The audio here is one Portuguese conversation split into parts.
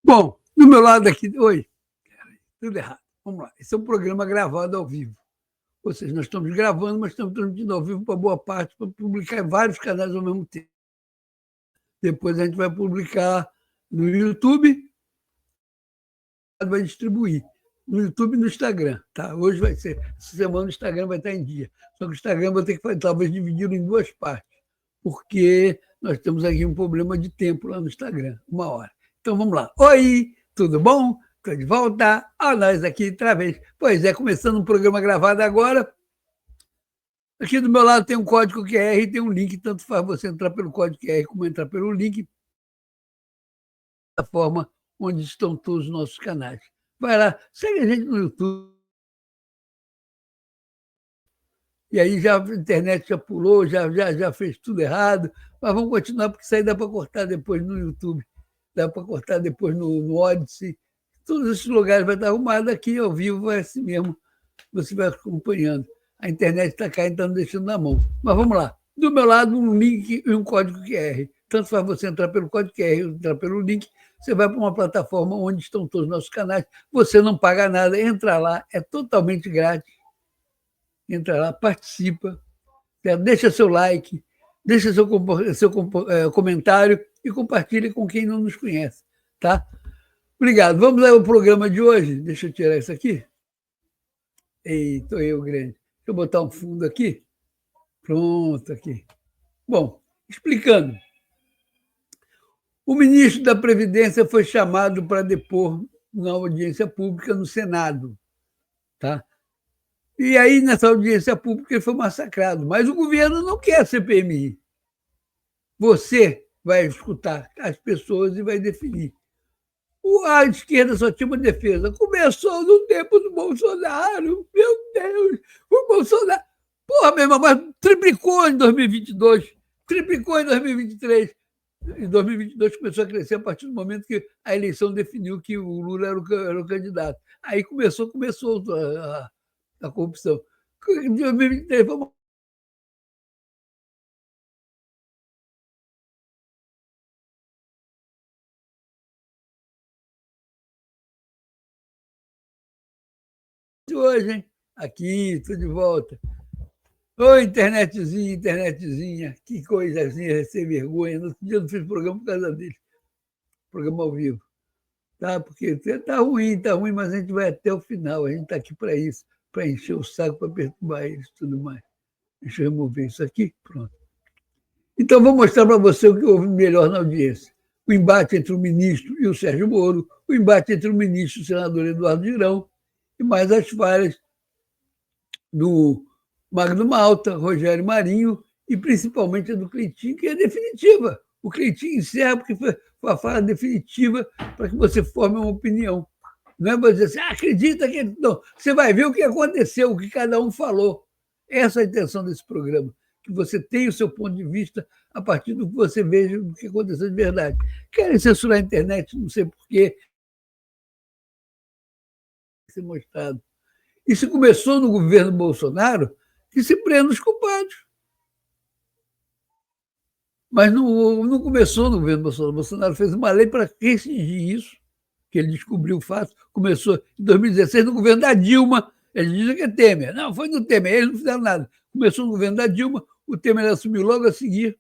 Bom, do meu lado aqui. Oi, tudo errado. Vamos lá. Esse é um programa gravado ao vivo. Ou seja, nós estamos gravando, mas estamos transmitindo ao vivo para boa parte, para publicar em vários canais ao mesmo tempo. Depois a gente vai publicar no YouTube, vai distribuir no YouTube e no Instagram. Tá? Hoje vai ser, essa semana o Instagram vai estar em dia. Só que o Instagram vai ter que talvez dividir em duas partes, porque nós temos aqui um problema de tempo lá no Instagram, 1 hora. Então vamos lá. Oi, tudo bom? Estou de volta. Olha nós aqui outra vez. Pois é, começando um programa gravado agora. Aqui do meu lado tem um código QR e tem um link, tanto faz você entrar pelo código QR como entrar pelo link, da forma onde estão todos os nossos canais. Vai lá, segue a gente no YouTube. E aí já a internet já pulou, já fez tudo errado, mas vamos continuar, porque isso aí dá para cortar depois no YouTube, dá para cortar depois no Odyssey. Todos esses lugares vai estar arrumado aqui ao vivo, é assim mesmo, você vai acompanhando. A internet está caindo, está nos deixando na mão. Mas vamos lá. Do meu lado, um link e um código QR. Tanto faz você entrar pelo código QR ou entrar pelo link, você vai para uma plataforma onde estão todos os nossos canais. Você não paga nada, entra lá, é totalmente grátis. Entra lá, participa, deixa seu like, deixa seu comentário e compartilha com quem não nos conhece. Tá? Obrigado. Vamos ao programa de hoje. Deixa eu tirar isso aqui. Estou eu grande. Deixa eu botar um fundo aqui. Pronto, aqui. Bom, explicando. O ministro da Previdência foi chamado para depor na audiência pública no Senado. Tá? E aí, nessa audiência pública, ele foi massacrado. Mas o governo não quer a CPMI. Você vai escutar as pessoas e vai definir. A esquerda só tinha uma defesa. Começou no tempo do Bolsonaro. Meu Deus, o Bolsonaro... Porra, meu irmão, mas triplicou em 2022, triplicou em 2023. Em 2022 começou a crescer a partir do momento que a eleição definiu que o Lula era o candidato. Aí começou a corrupção. Em 2023 vamos hoje, hein? Aqui, estou de volta. Ô, internetzinha, que coisazinha, sem vergonha. No outro dia eu não fiz programa por causa dele, programa ao vivo. Tá? Porque tá ruim, mas a gente vai até o final. A gente está aqui para isso, para encher o saco, para perturbar eles e tudo mais. Deixa eu remover isso aqui, pronto. Então, vou mostrar para você o que houve melhor na audiência. O embate entre o ministro e o Sérgio Moro, o embate entre o ministro e o senador Eduardo Girão, e mais as falhas do Magno Malta, Rogério Marinho e principalmente a do Cleitinho, que é definitiva. O Cleitinho encerra porque foi a fala definitiva para que você forme uma opinião. Não é para dizer assim, acredita que... Não, você vai ver o que aconteceu, o que cada um falou. Essa é a intenção desse programa, que você tenha o seu ponto de vista a partir do que você veja o que aconteceu de verdade. Querem censurar a internet, não sei porquê. Ser mostrado. Isso começou no governo Bolsonaro, que se prende os culpados. Mas não começou no governo Bolsonaro. Bolsonaro fez uma lei para restringir isso, que ele descobriu o fato. Começou em 2016 no governo da Dilma. Eles dizem que é Temer. Não, foi no Temer, eles não fizeram nada. Começou no governo da Dilma, o Temer assumiu logo a seguir.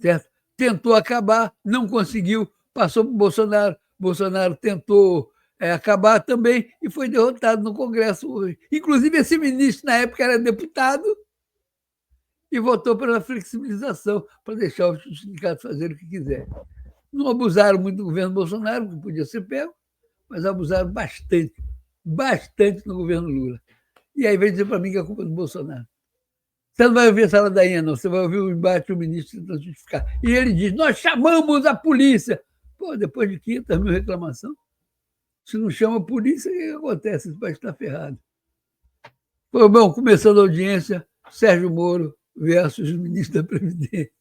Certo? Tentou acabar, não conseguiu, passou para o Bolsonaro. Bolsonaro tentou acabar também e foi derrotado no Congresso. Inclusive, esse ministro, na época, era deputado e votou pela flexibilização para deixar os sindicatos fazerem o que quiserem. Não abusaram muito do governo Bolsonaro, que podia ser pego, mas abusaram bastante no governo Lula. E aí vem dizer para mim que é culpa do Bolsonaro. Você não vai ouvir essa ladainha, não. Você vai ouvir o embate do ministro tentando justificar. E ele diz, nós chamamos a polícia. Pô, depois de 500 mil reclamações, se não chama a polícia, o que acontece? Esse país está ferrado. Pô, bom, começando a audiência, Sérgio Moro versus o ministro da Previdência.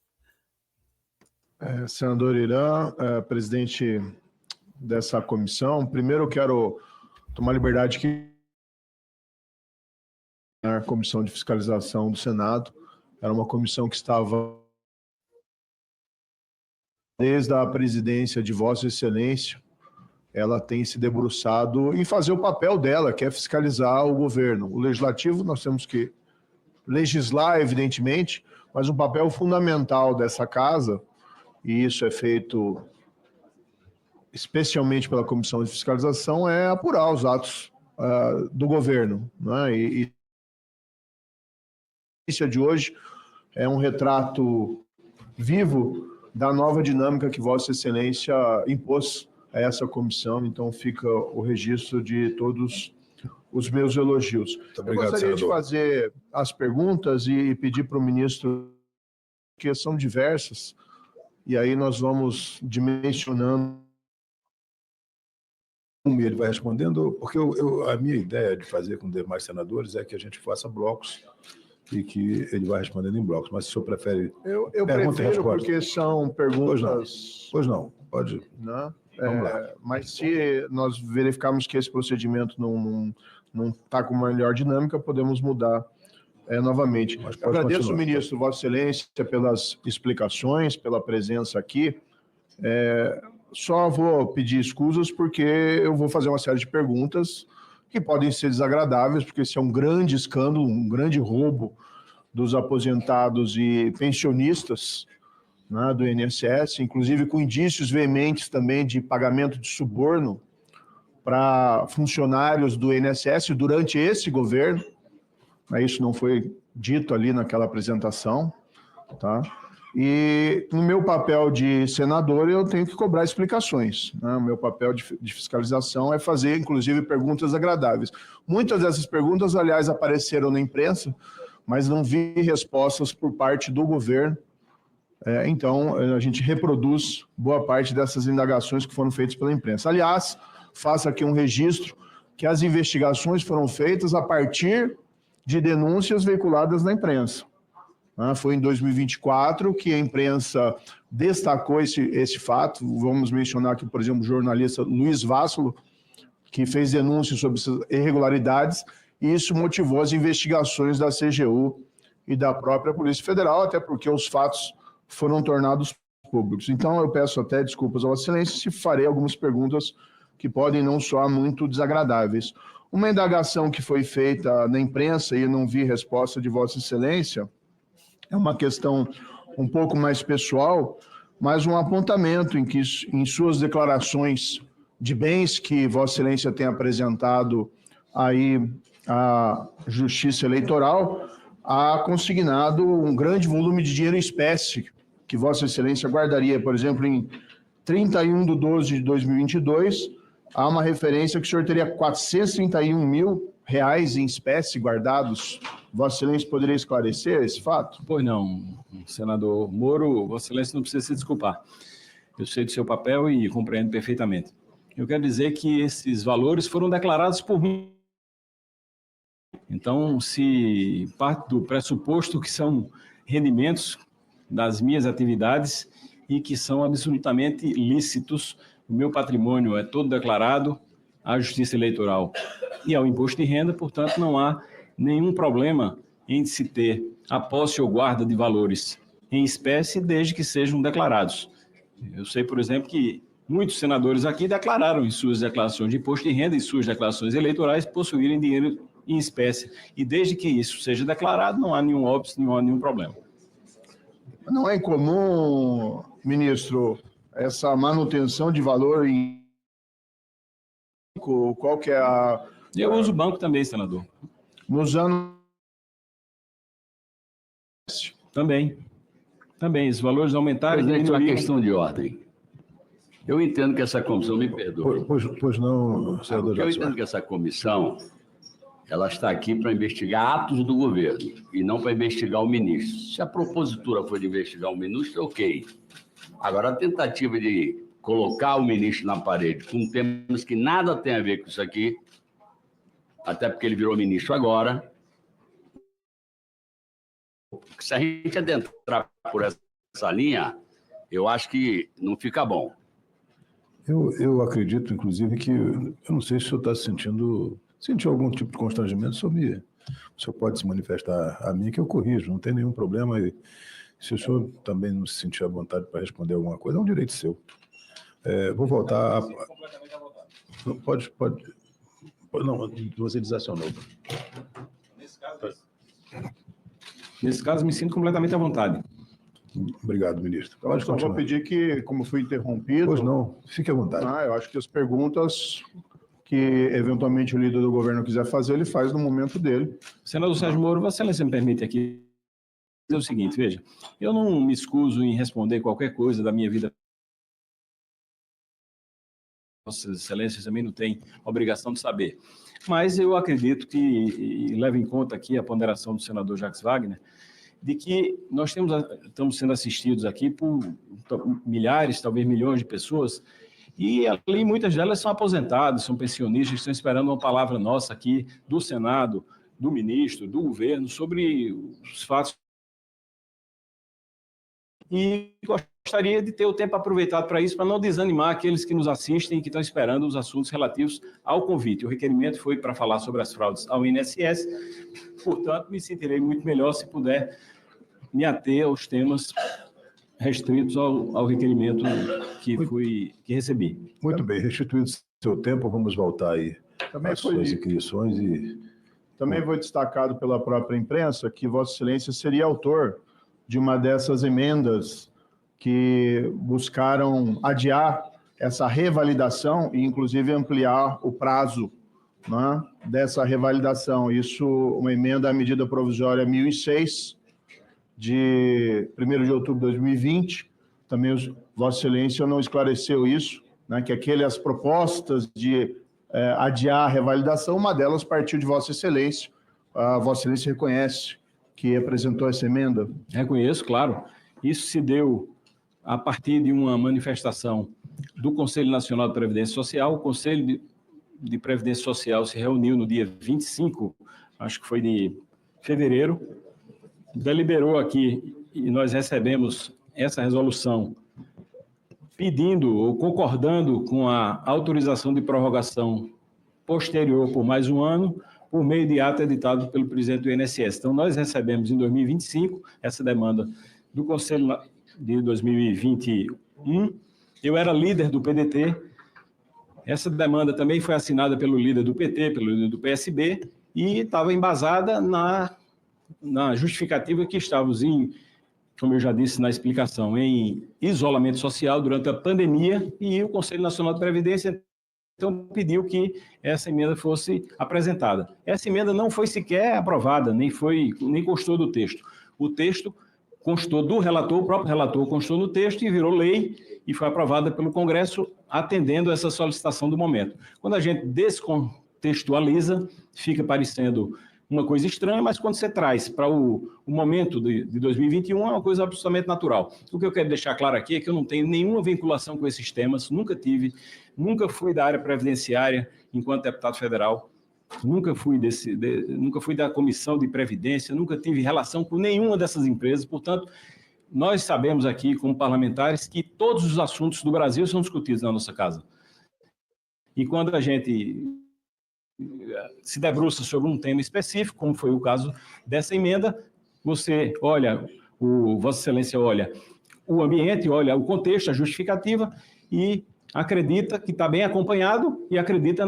Senador Irã, presidente dessa comissão, primeiro eu quero tomar liberdade que a Comissão de Fiscalização do Senado era uma comissão que estava desde a presidência de Vossa Excelência, ela tem se debruçado em fazer o papel dela, que é fiscalizar o governo. O legislativo, nós temos que legislar, evidentemente, mas um papel fundamental dessa casa, e isso é feito especialmente pela Comissão de Fiscalização, é apurar os atos do governo, né? E a notícia de hoje é um retrato vivo da nova dinâmica que Vossa Excelência impôs a essa comissão, então fica o registro de todos os meus elogios. Obrigado, eu gostaria senador. de fazer as perguntas e pedir para o ministro, que são diversas, e aí nós vamos dimensionando. Ele vai respondendo, porque a minha ideia de fazer com demais senadores é que a gente faça blocos e que ele vai respondendo em blocos. Mas se o senhor prefere... Eu pergunta e prefiro, resposta. porque são perguntas... Pois não, pode... Né? Vamos lá. Mas se nós verificarmos que esse procedimento não está com uma melhor dinâmica, podemos mudar novamente. Mas pode Agradeço, continuar. ministro, Vossa Excelência, pelas explicações, pela presença aqui. Só vou pedir escusas porque eu vou fazer uma série de perguntas que podem ser desagradáveis, porque esse é um grande escândalo, um grande roubo dos aposentados e pensionistas, né, do INSS, inclusive com indícios veementes também de pagamento de suborno para funcionários do INSS durante esse governo. Isso não foi dito ali naquela apresentação, tá? E no meu papel de senador eu tenho que cobrar explicações, né? O meu papel de fiscalização é fazer, inclusive, perguntas agradáveis. Muitas dessas perguntas, aliás, apareceram na imprensa, mas não vi respostas por parte do governo. Então, a gente reproduz boa parte dessas indagações que foram feitas pela imprensa. Aliás, faço aqui um registro que as investigações foram feitas a partir de denúncias veiculadas na imprensa. Foi em 2024 que a imprensa destacou esse fato. Vamos mencionar aqui, por exemplo, o jornalista Luiz Vássolo, que fez denúncias sobre essas irregularidades, e isso motivou as investigações da CGU e da própria Polícia Federal, até porque os fatos foram tornados públicos. Então, eu peço até desculpas a Vossa Excelência se farei algumas perguntas que podem não soar muito desagradáveis. Uma indagação que foi feita na imprensa e eu não vi resposta de Vossa Excelência é uma questão um pouco mais pessoal, mas um apontamento em que, em suas declarações de bens que Vossa Excelência tem apresentado aí à Justiça Eleitoral, há consignado um grande volume de dinheiro em espécie que Vossa Excelência guardaria. Por exemplo, em 31/12/2022, há uma referência que o senhor teria R$431 mil em espécie guardados. Vossa Excelência poderia esclarecer esse fato? Pois não, senador Moro, Vossa Excelência não precisa se desculpar. Eu sei do seu papel e compreendo perfeitamente. Eu quero dizer que esses valores foram declarados por mim. Então, se parte do pressuposto que são rendimentos das minhas atividades e que são absolutamente lícitos, o meu patrimônio é todo declarado à Justiça Eleitoral e ao Imposto de Renda, portanto, não há nenhum problema em se ter a posse ou guarda de valores em espécie, desde que sejam declarados. Eu sei, por exemplo, que muitos senadores aqui declararam em suas declarações de imposto de renda e suas declarações eleitorais possuírem dinheiro em espécie. E desde que isso seja declarado, não há nenhum óbice, não há nenhum problema. Não é incomum, ministro, essa manutenção de valor em... Qual que é a... Eu uso o banco também, senador. Nos anos... Também. Os valores aumentaram. Presidente, uma questão de ordem. Eu entendo que essa comissão, me perdoe. Pois não, senador Eu Jacques. entendo que essa comissão, ela está aqui para investigar atos do governo e não para investigar o ministro. Se a propositura for de investigar o ministro, ok. Agora, a tentativa de colocar o ministro na parede com temas que nada tem a ver com isso aqui, até porque ele virou ministro agora, se a gente adentrar por essa linha, eu acho que não fica bom. Eu acredito, inclusive, que... Eu não sei se o senhor está sentiu algum tipo de constrangimento, o senhor pode se manifestar a mim, que eu corrijo, não tem nenhum problema. Se o senhor também não se sentir à vontade para responder alguma coisa, é um direito seu. Vou voltar a... Não, pode... Não, você desacionou. Nesse caso, me sinto completamente à vontade. Obrigado, ministro. Então, eu só vou pedir que, como fui interrompido... Pois não, fique à vontade. Eu acho que as perguntas que, eventualmente, o líder do governo quiser fazer, ele faz no momento dele. Senador Sérgio Moro, Vossa Excelência me permite aqui dizer o seguinte, veja, eu não me excuso em responder qualquer coisa da minha vida. Vossa Excelência também não tem obrigação de saber. Mas eu acredito que, e levo em conta aqui a ponderação do senador Jacques Wagner, de que nós estamos sendo assistidos aqui por milhares, talvez milhões de pessoas, e ali muitas delas são aposentadas, são pensionistas, estão esperando uma palavra nossa aqui do Senado, do ministro, do governo, sobre os fatos. E gostaria de ter o tempo aproveitado para isso, para não desanimar aqueles que nos assistem e que estão esperando os assuntos relativos ao convite. O requerimento foi para falar sobre as fraudes ao INSS, portanto, me sentirei muito melhor se puder me ater aos temas restritos ao requerimento que recebi. Muito bem, restituído seu tempo, vamos voltar aí às suas inquirições e... Também foi destacado pela própria imprensa que Vossa Excelência seria autor de uma dessas emendas que buscaram adiar essa revalidação e, inclusive, ampliar o prazo, né, dessa revalidação. Isso, uma emenda à medida provisória 1006, de 1º de outubro de 2020. Também Vossa Excelência não esclareceu isso, né, que aquelas propostas de adiar a revalidação, uma delas partiu de Vossa Excelência. A Vossa Excelência reconhece que apresentou essa emenda? Reconheço, claro. Isso se deu a partir de uma manifestação do Conselho Nacional de Previdência Social. O Conselho de Previdência Social se reuniu no dia 25, acho que foi de fevereiro, deliberou aqui, e nós recebemos essa resolução pedindo ou concordando com a autorização de prorrogação posterior por mais um ano, por meio de ato editado pelo presidente do INSS. Então, nós recebemos em 2025 essa demanda do Conselho de 2021. Eu era líder do PDT. Essa demanda também foi assinada pelo líder do PT, pelo líder do PSB, e estava embasada na justificativa que estávamos como eu já disse na explicação, em isolamento social durante a pandemia, e o Conselho Nacional de Previdência então pediu que essa emenda fosse apresentada. Essa emenda não foi sequer aprovada, nem constou do texto. O texto constou do relator, o próprio relator constou no texto e virou lei e foi aprovada pelo Congresso, atendendo essa solicitação do momento. Quando a gente descontextualiza, fica parecendo uma coisa estranha, mas quando você traz para o momento de 2021, é uma coisa absolutamente natural. O que eu quero deixar claro aqui é que eu não tenho nenhuma vinculação com esses temas, nunca tive, nunca fui da área previdenciária enquanto deputado federal, nunca fui da comissão de previdência, nunca tive relação com nenhuma dessas empresas, portanto, nós sabemos aqui, como parlamentares, que todos os assuntos do Brasil são discutidos na nossa casa. E quando a gente se debruça sobre um tema específico, como foi o caso dessa emenda, você olha, Vossa Excelência olha o ambiente, olha o contexto, a justificativa e acredita que está bem acompanhado e acredita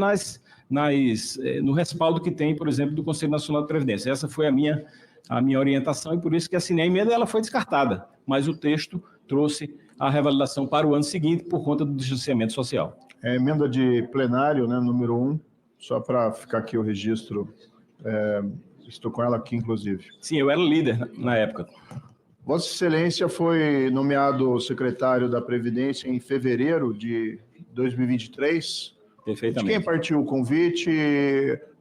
no respaldo que tem, por exemplo, do Conselho Nacional de Previdência. Essa foi a minha orientação e por isso que assinei a emenda e ela foi descartada, mas o texto trouxe a revalidação para o ano seguinte por conta do distanciamento social. É a emenda de plenário, né, número 1, só para ficar aqui o registro, estou com ela aqui, inclusive. Sim, eu era líder na época. Vossa Excelência foi nomeado secretário da Previdência em fevereiro de 2023. Perfeitamente. De quem partiu o convite?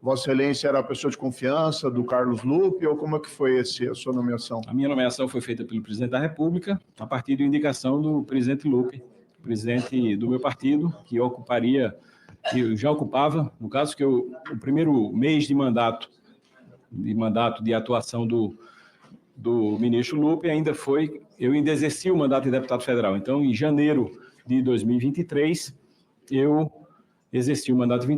Vossa Excelência era a pessoa de confiança do Carlos Lupe, ou como é que foi a sua nomeação? A minha nomeação foi feita pelo presidente da República, a partir de indicação do presidente Lupe, presidente do meu partido, que já ocupava, no caso que o primeiro mês de mandato de atuação do ministro Lupe eu ainda exerci o mandato de deputado federal. Então, em janeiro de 2023, eu exerci o mandato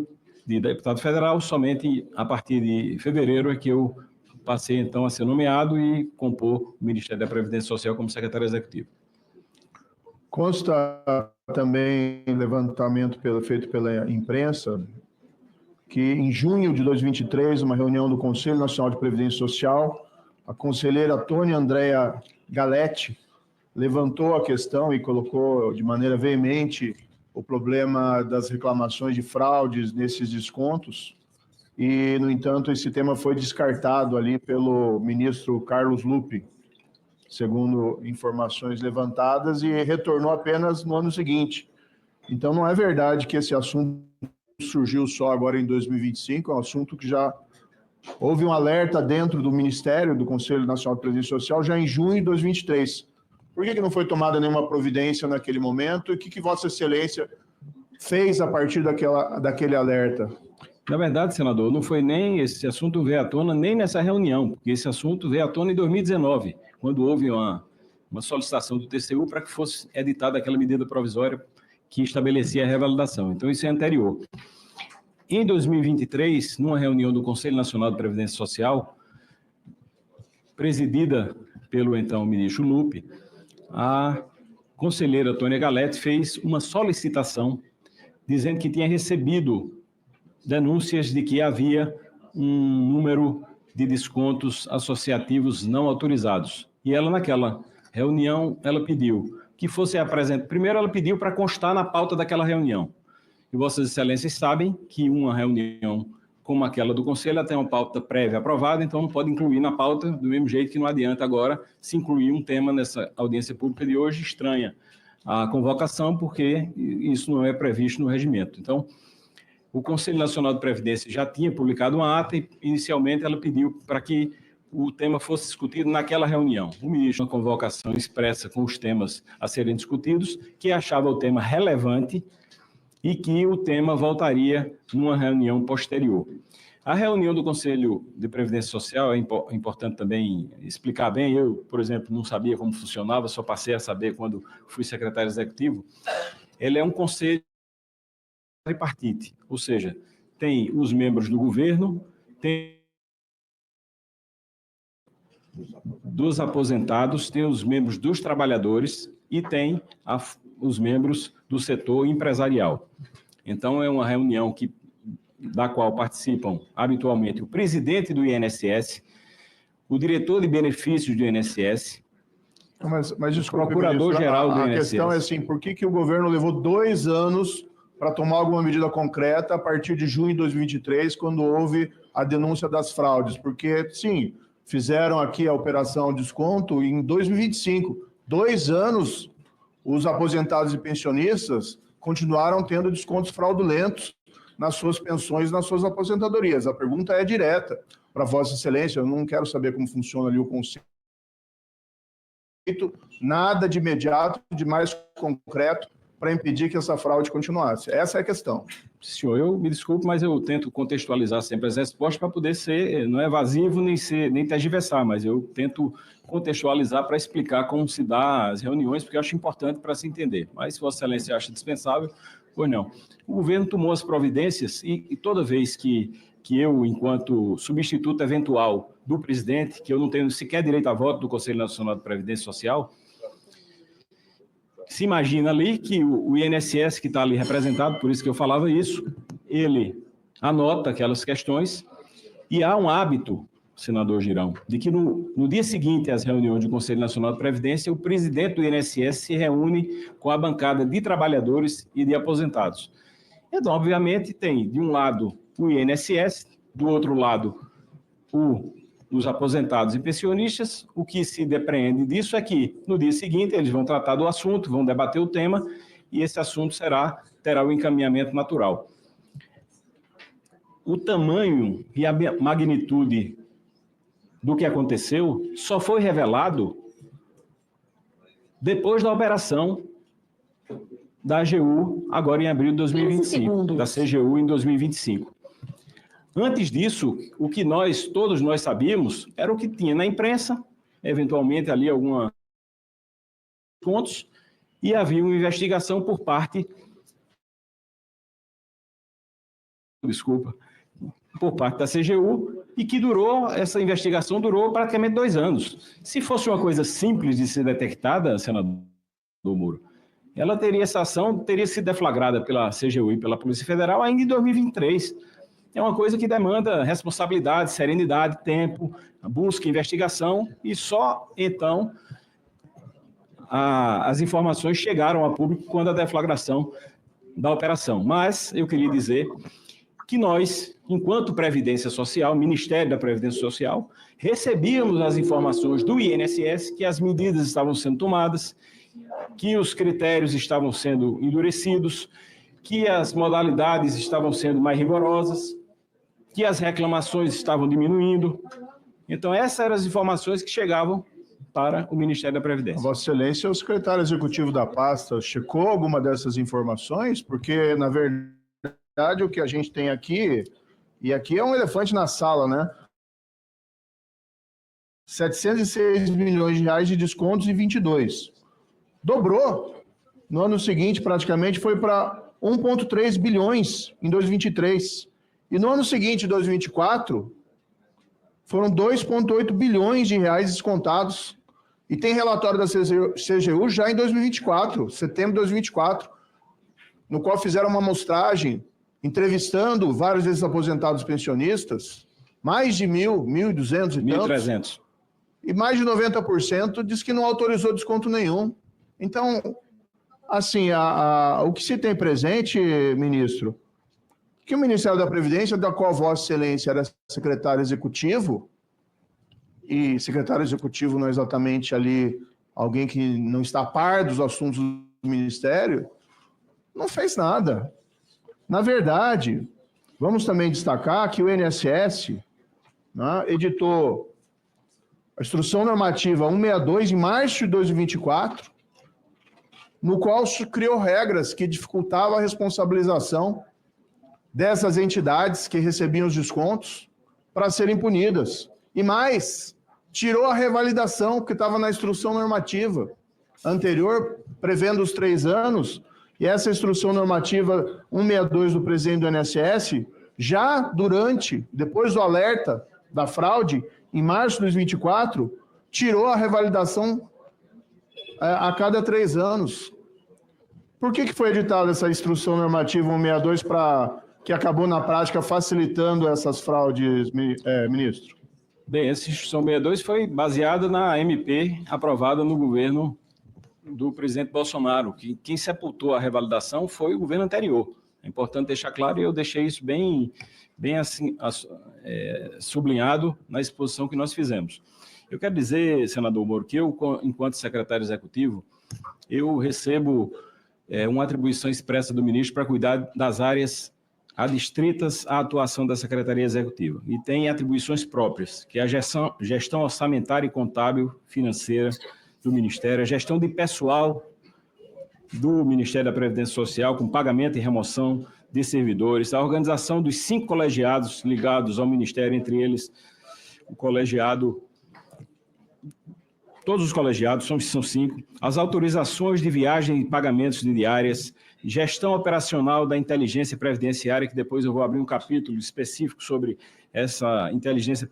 de deputado federal, somente a partir de fevereiro é que eu passei então a ser nomeado e compor o Ministério da Previdência Social como secretário executivo. Consta também levantamento feito pela imprensa que em junho de 2023, uma reunião do Conselho Nacional de Previdência Social, a conselheira Tônia Andréa Galetti levantou a questão e colocou de maneira veemente o problema das reclamações de fraudes nesses descontos. E, no entanto, esse tema foi descartado ali pelo ministro Carlos Lupe, segundo informações levantadas, e retornou apenas no ano seguinte. Então, não é verdade que esse assunto surgiu só agora em 2025, é um assunto que já houve um alerta dentro do Ministério, do Conselho Nacional de Previdência Social, já em junho de 2023. Por que não foi tomada nenhuma providência naquele momento? E o que Vossa Excelência fez a partir daquele alerta? Na verdade, senador, não foi nem esse assunto veio à tona nem nessa reunião, porque esse assunto veio à tona em 2019, quando houve uma solicitação do TCU para que fosse editada aquela medida provisória que estabelecia a revalidação. Então, isso é anterior. Em 2023, numa reunião do Conselho Nacional de Previdência Social, presidida pelo então ministro Lupe, a conselheira Tônia Galetti fez uma solicitação dizendo que tinha recebido denúncias de que havia um número de descontos associativos não autorizados. E ela, naquela reunião, ela pediu que fosse apresentado. Primeiro, ela pediu para constar na pauta daquela reunião. E Vossas Excelências sabem que uma reunião como aquela do Conselho, ela tem uma pauta prévia aprovada, então não pode incluir na pauta, do mesmo jeito que não adianta agora se incluir um tema nessa audiência pública de hoje, estranha a convocação, porque isso não é previsto no regimento. Então, o Conselho Nacional de Previdência já tinha publicado uma ata e, inicialmente, ela pediu para que o tema fosse discutido naquela reunião. O ministro, uma convocação expressa com os temas a serem discutidos, que achava o tema relevante e que o tema voltaria numa reunião posterior. A reunião do Conselho de Previdência Social, é importante também explicar bem, eu, por exemplo, não sabia como funcionava, só passei a saber quando fui secretário executivo. Ele é um conselho tripartite, ou seja, tem os membros do governo, tem dos aposentados, tem os membros dos trabalhadores e tem os membros do setor empresarial. Então, é uma reunião da qual participam habitualmente o presidente do INSS, o diretor de benefícios do INSS, mas desculpe, o procurador-geral do INSS. A questão é assim, por que o governo levou 2 anos para tomar alguma medida concreta a partir de junho de 2023, quando houve a denúncia das fraudes? Porque, sim, fizeram aqui a operação desconto em 2025. 2 anos, os aposentados e pensionistas continuaram tendo descontos fraudulentos nas suas pensões, nas suas aposentadorias. A pergunta é direta para Vossa Excelência, eu não quero saber como funciona ali o conceito, nada de imediato, de mais concreto, para impedir que essa fraude continuasse. Essa é a questão. Senhor, eu me desculpe, mas eu tento contextualizar sempre as respostas para poder ser, não é evasivo nem tergiversar, mas eu tento contextualizar para explicar como se dá as reuniões, porque eu acho importante para se entender. Mas se Vossa Excelência acha dispensável, pois não. O governo tomou as providências e toda vez que eu, enquanto substituto eventual do presidente, que eu não tenho sequer direito a voto do Conselho Nacional de Previdência Social, se imagina ali que o INSS, que está ali representado, por isso que eu falava isso, ele anota aquelas questões e há um hábito, senador Girão, de que no dia seguinte às reuniões do Conselho Nacional de Previdência, o presidente do INSS se reúne com a bancada de trabalhadores e de aposentados. Então, obviamente, tem, de um lado, o INSS, do outro lado, os aposentados e pensionistas. O que se depreende disso é que, no dia seguinte, eles vão tratar do assunto, vão debater o tema, e esse assunto terá o encaminhamento natural. O tamanho e a magnitude do que aconteceu só foi revelado depois da operação da AGU, agora em abril de 2025, da CGU em 2025. Antes disso, o que todos nós sabíamos era o que tinha na imprensa, eventualmente ali alguns pontos, e havia uma investigação por parte da CGU, e que essa investigação durou praticamente 2 anos. Se fosse uma coisa simples de ser detectada, senador Moro, essa ação teria sido deflagrada pela CGU e pela Polícia Federal ainda em 2023. É uma coisa que demanda responsabilidade, serenidade, tempo, busca, investigação, e só então as informações chegaram ao público quando a deflagração da operação. Mas eu queria dizer que nós, enquanto Previdência Social, Ministério da Previdência Social, recebíamos as informações do INSS que as medidas estavam sendo tomadas, que os critérios estavam sendo endurecidos, que as modalidades estavam sendo mais rigorosas, que as reclamações estavam diminuindo. Então, essas eram as informações que chegavam para o Ministério da Previdência. Vossa Excelência, o secretário executivo da pasta checou alguma dessas informações? Porque, na verdade, o que a gente tem aqui, e aqui é um elefante na sala, né? 706 milhões de reais de descontos em 22. Dobrou. No ano seguinte, praticamente, foi para 1,3 bilhões em 2023. E no ano seguinte, 2024, foram 2,8 bilhões de reais descontados. E tem relatório da CGU já em 2024, setembro de 2024, no qual fizeram uma amostragem, entrevistando vários desses aposentados pensionistas, mais de 1.200 e tantos. 1.300. E mais de 90% diz que não autorizou desconto nenhum. Então, assim, o que se tem presente, ministro, que o Ministério da Previdência, da qual Vossa Excelência era secretário executivo, e secretário executivo não é exatamente ali alguém que não está a par dos assuntos do Ministério, não fez nada. Na verdade, vamos também destacar que o INSS, né, editou a Instrução Normativa 162 em março de 2024, no qual criou regras que dificultavam a responsabilização dessas entidades que recebiam os descontos para serem punidas. E mais, tirou a revalidação que estava na instrução normativa anterior, prevendo os 3 anos, e essa instrução normativa 162 do presidente do INSS, já depois do alerta da fraude, em março de 2024, tirou a revalidação a cada 3 anos. Por que foi editada essa instrução normativa 162 que acabou na prática facilitando essas fraudes, ministro? Bem, essa Instrução 62 foi baseada na MP aprovada no governo do presidente Bolsonaro, que quem sepultou a revalidação foi o governo anterior. É importante deixar claro, e eu deixei isso bem assim, sublinhado na exposição que nós fizemos. Eu quero dizer, senador Moro, que eu, enquanto secretário executivo, eu recebo uma atribuição expressa do ministro para cuidar das áreas adstritas à atuação da Secretaria Executiva, e tem atribuições próprias, que é a gestão orçamentária e contábil financeira do Ministério, a gestão de pessoal do Ministério da Previdência Social, com pagamento e remoção de servidores, a organização dos 5 colegiados ligados ao Ministério, entre eles o colegiado, todos os colegiados, são 5, as autorizações de viagem e pagamentos de diárias, gestão operacional da inteligência previdenciária, que depois eu vou abrir um capítulo específico sobre essa inteligência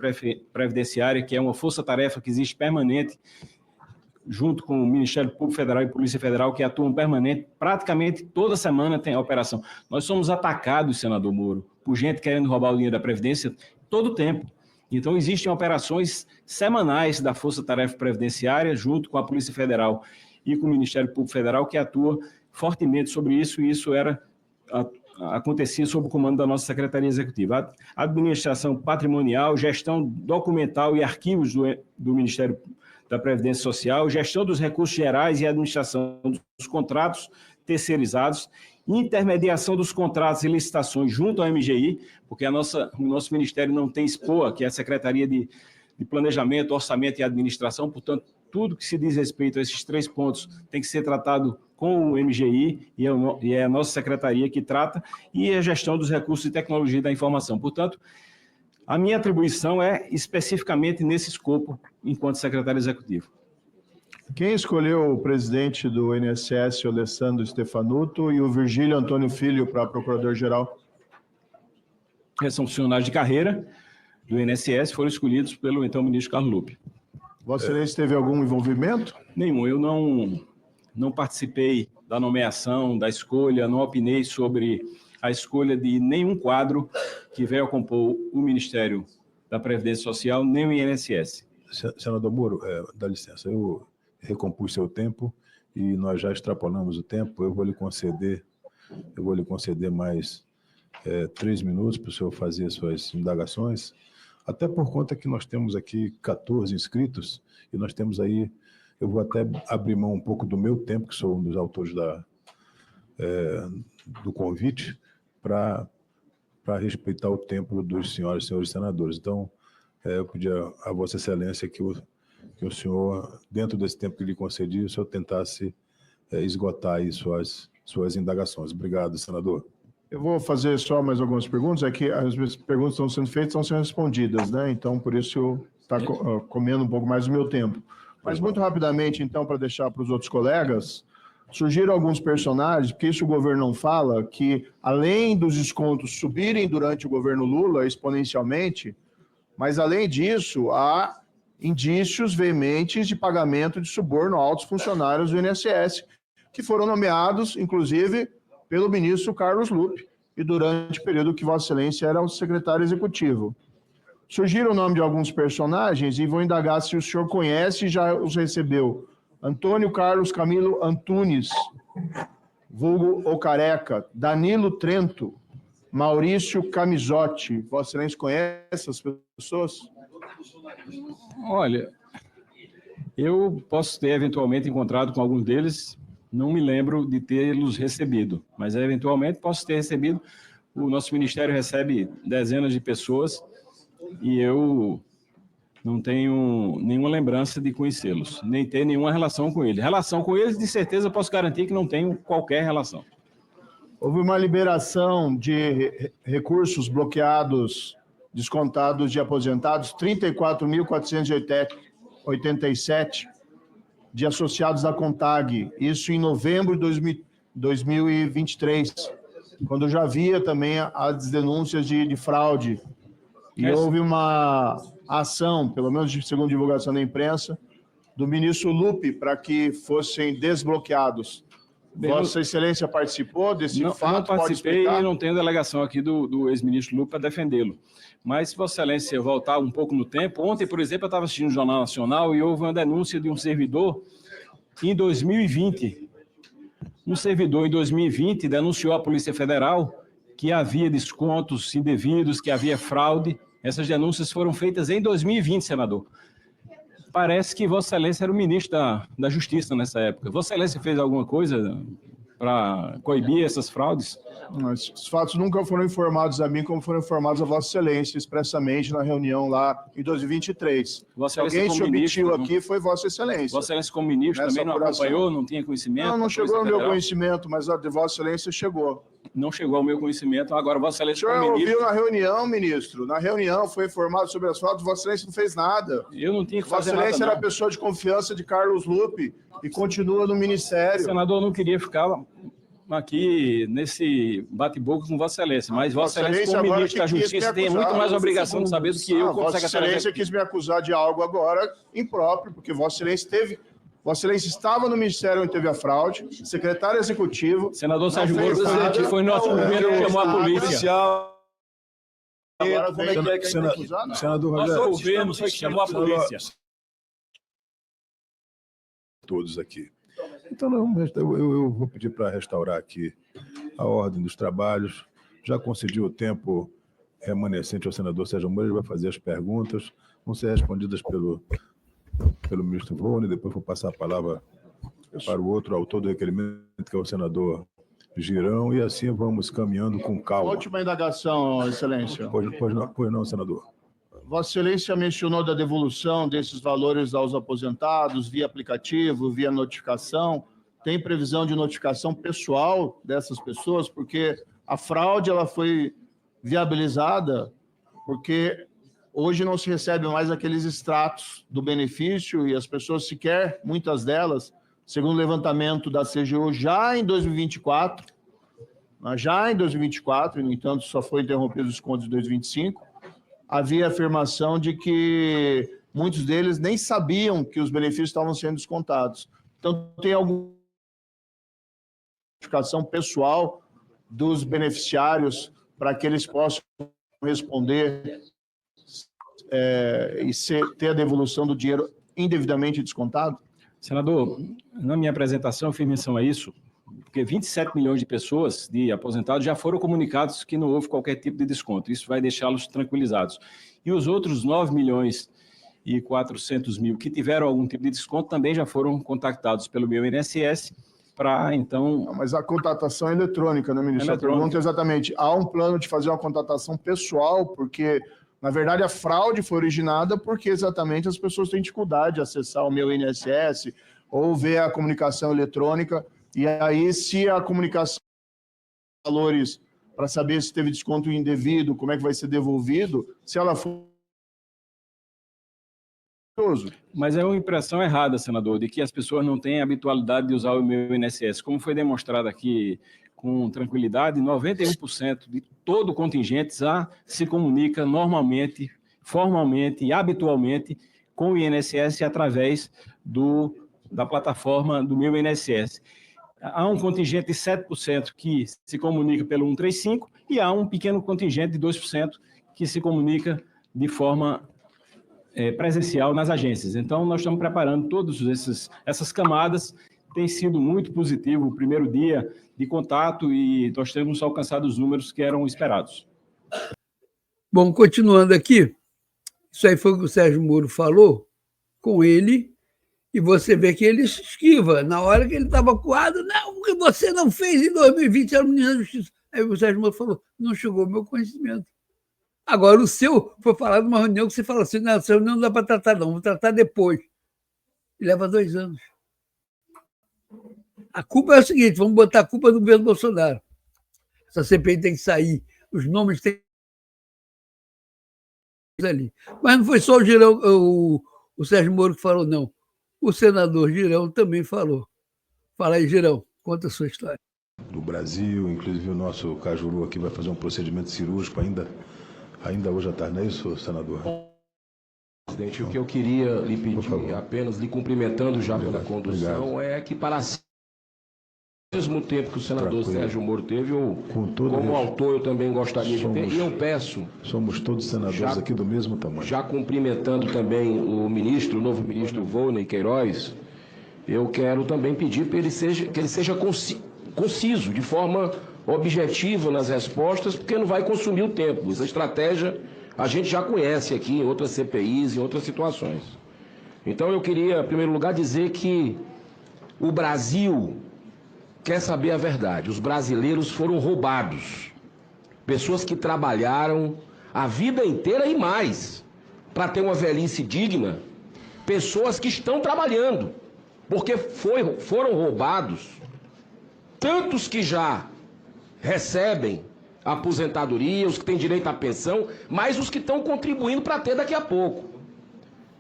previdenciária, que é uma força-tarefa que existe permanente, junto com o Ministério Público Federal e Polícia Federal, que atuam permanente, praticamente toda semana tem a operação. Nós somos atacados, senador Moro, por gente querendo roubar o dinheiro da Previdência todo o tempo. Então, existem operações semanais da Força Tarefa Previdenciária, junto com a Polícia Federal e com o Ministério Público Federal, que atua fortemente sobre isso, e isso acontecia sob o comando da nossa Secretaria Executiva. A administração patrimonial, gestão documental e arquivos do Ministério da Previdência Social, gestão dos recursos gerais e administração dos contratos terceirizados, intermediação dos contratos e licitações junto ao MGI, porque o nosso Ministério não tem SPOA, que é a Secretaria de Planejamento, Orçamento e Administração, portanto, tudo que se diz respeito a esses 3 pontos tem que ser tratado com o MGI, e é a nossa secretaria que trata, e a gestão dos recursos e tecnologia da informação. Portanto, a minha atribuição é especificamente nesse escopo, enquanto secretário executivo. Quem escolheu o presidente do INSS, o Alessandro Stefanuto, e o Virgílio Antônio Filho para procurador-geral? São funcionários de carreira, do INSS foram escolhidos pelo então ministro Carlos Lupe. Vossa Excelência teve algum envolvimento? Nenhum, eu não participei da nomeação, da escolha, não opinei sobre a escolha de nenhum quadro que veio a compor o Ministério da Previdência Social, nem o INSS. Senador Moro, dá licença, eu recompus seu tempo e nós já extrapolamos o tempo, eu vou lhe conceder mais 3 minutos para o senhor fazer suas indagações, até por conta que nós temos aqui 14 inscritos e nós temos aí, eu vou até abrir mão um pouco do meu tempo, que sou um dos autores do convite, para respeitar o tempo dos senhores e senhores senadores. Então, eu pedi a Vossa Excelência que o senhor, dentro desse tempo que lhe concedi, o senhor tentasse esgotar aí suas indagações. Obrigado, senador. Eu vou fazer só mais algumas perguntas, é que as minhas perguntas estão sendo feitas, estão sendo respondidas, né? Então, por isso, está comendo um pouco mais do meu tempo. Mas, muito rapidamente, então, para deixar para os outros colegas, surgiram alguns personagens, porque isso o governo não fala, que, além dos descontos subirem durante o governo Lula exponencialmente, mas, além disso, há indícios veementes de pagamento de suborno a altos funcionários do INSS, que foram nomeados, inclusive, pelo ministro Carlos Lupe, e durante o período que Vossa Excelência era o secretário executivo. Surgiram o nome de alguns personagens e vou indagar se o senhor conhece e já os recebeu. Antônio Carlos Camilo Antunes, vulgo O Careca, Danilo Trento, Maurício Camisotti. Vossa Excelência conhece essas pessoas? Olha, eu posso ter eventualmente encontrado com alguns deles, não me lembro de tê-los recebido, mas eventualmente posso ter recebido. O nosso ministério recebe dezenas de pessoas e eu não tenho nenhuma lembrança de conhecê-los, nem ter nenhuma relação com eles. Relação com eles, de certeza, posso garantir que não tenho qualquer relação. Houve uma liberação de recursos bloqueados, descontados de aposentados, 34.487 de associados da CONTAG, isso em novembro de 2023, quando já havia também as denúncias de fraude. E houve uma ação, pelo menos segundo divulgação da imprensa, do ministro Lupe para que fossem desbloqueados. Vossa Excelência participou desse fato? Não participei e não tenho delegação aqui do ex-ministro Lupe para defendê-lo. Mas, se Vossa Excelência voltar um pouco no tempo, ontem, por exemplo, eu estava assistindo o Jornal Nacional e houve uma denúncia de um servidor em 2020. Um servidor, em 2020, denunciou à Polícia Federal que havia descontos indevidos, que havia fraude. Essas denúncias foram feitas em 2020, senador. Parece que Vossa Excelência era o ministro da Justiça nessa época. Vossa Excelência fez alguma coisa para coibir essas fraudes? Os fatos nunca foram informados a mim, como foram informados a Vossa Excelência, expressamente na reunião lá em 2023. Alguém se omitiu aqui foi Vossa Excelência. Vossa Excelência, como ministro, também não acompanhou, não tinha conhecimento? Não chegou ao meu conhecimento, mas a de Vossa Excelência chegou. Não chegou ao meu conhecimento, agora Vossa Excelência... O senhor ouviu na reunião, ministro? Na reunião foi informado sobre as fraudes, Vossa Excelência não fez nada. Eu não tinha que fazer nada, Vossa Excelência era a pessoa de confiança de Carlos Lupe e continua no Ministério. Senador, eu não queria ficar aqui nesse bate-boca com Vossa Excelência, mas Vossa Excelência, como ministro da Justiça, tem muito mais obrigação de saber do que eu, como Vossa secretário. Excelência quis me acusar de algo agora impróprio, porque Vossa Excelência teve... Vossa Excelência estava no Ministério onde teve a fraude, secretário executivo... Senador Sérgio Moro, presidente, foi nosso governo que chamou a polícia. Agora vem Senador Nosso Rogério, governo foi que chamou a polícia. todos aqui. Então, eu vou pedir para restaurar aqui a ordem dos trabalhos. Já concedi o tempo remanescente ao senador Sérgio Moro, ele vai fazer as perguntas, vão ser respondidas pelo ministro Volney, depois vou passar a palavra para o outro autor do requerimento, que é o senador Girão, e assim vamos caminhando com calma. Última indagação, Excelência. Pois não, senador. Vossa Excelência mencionou da devolução desses valores aos aposentados via aplicativo, via notificação. Tem previsão de notificação pessoal dessas pessoas? Porque a fraude ela foi viabilizada porque hoje não se recebe mais aqueles extratos do benefício e as pessoas sequer, muitas delas, segundo o levantamento da CGU, já em 2024, e, no entanto, só foi interrompido os descontos de 2025, havia afirmação de que muitos deles nem sabiam que os benefícios estavam sendo descontados. Então, tem alguma identificação pessoal dos beneficiários para que eles possam responder e ter a devolução do dinheiro indevidamente descontado? Senador, na minha apresentação eu fiz menção a isso, porque 27 milhões de pessoas, de aposentados, já foram comunicados que não houve qualquer tipo de desconto. Isso vai deixá-los tranquilizados. E os outros 9 milhões e 400 mil que tiveram algum tipo de desconto também já foram contactados pelo meu INSS para, então... Mas a contratação é eletrônica, né, ministro? A pergunta é exatamente, há um plano de fazer uma contratação pessoal, porque, na verdade, a fraude foi originada porque exatamente as pessoas têm dificuldade de acessar o meu INSS ou ver a comunicação eletrônica, e aí, se a comunicação valores para saber se teve desconto indevido, como é que vai ser devolvido, se ela for... Mas é uma impressão errada, senador, de que as pessoas não têm a habitualidade de usar o meu INSS. Como foi demonstrado aqui com tranquilidade, 91% de todo o contingente já se comunica normalmente, formalmente e habitualmente com o INSS através da plataforma do meu INSS. Há um contingente de 7% que se comunica pelo 135 e há um pequeno contingente de 2% que se comunica de forma presencial nas agências. Então, nós estamos preparando todas essas camadas. Tem sido muito positivo o primeiro dia de contato e nós temos alcançado os números que eram esperados. Bom, continuando aqui, isso aí foi o que o Sérgio Moro falou com ele, e você vê que ele esquiva. Na hora que ele estava acuado, não, o que você não fez em 2020 era o Ministério da Justiça. Aí o Sérgio Moro falou, não chegou ao meu conhecimento. Agora, o seu foi falar numa reunião que você fala assim, não, essa reunião não dá para tratar não, vou tratar depois. E leva 2 anos. A culpa é o seguinte, vamos botar a culpa no governo Bolsonaro. Essa CPI tem que sair, os nomes têm que ali. Mas não foi só o Girão, o Sérgio Moro que falou, não. O senador Girão também falou. Fala aí, Girão, conta a sua história. Do Brasil, inclusive o nosso Cajuru aqui vai fazer um procedimento cirúrgico ainda hoje à tarde, não é isso, senador? Presidente, o que eu queria lhe pedir, apenas lhe cumprimentando já pela condução, é que para ao mesmo tempo que o senador Sérgio Moro teve, como autor eu também gostaria de ter, e eu peço... Somos todos senadores aqui do mesmo tamanho. Já cumprimentando também o novo ministro Volney Queiroz, eu quero também pedir que ele seja conciso, de forma objetiva nas respostas, porque não vai consumir o tempo. Essa estratégia a gente já conhece aqui em outras CPIs, em outras situações. Então eu queria, em primeiro lugar, dizer que o Brasil quer saber a verdade. Os brasileiros foram roubados. Pessoas que trabalharam a vida inteira e mais para ter uma velhice digna. Pessoas que estão trabalhando, porque foram roubados. Tantos que já recebem a aposentadoria, os que têm direito à pensão, mas os que estão contribuindo para ter daqui a pouco.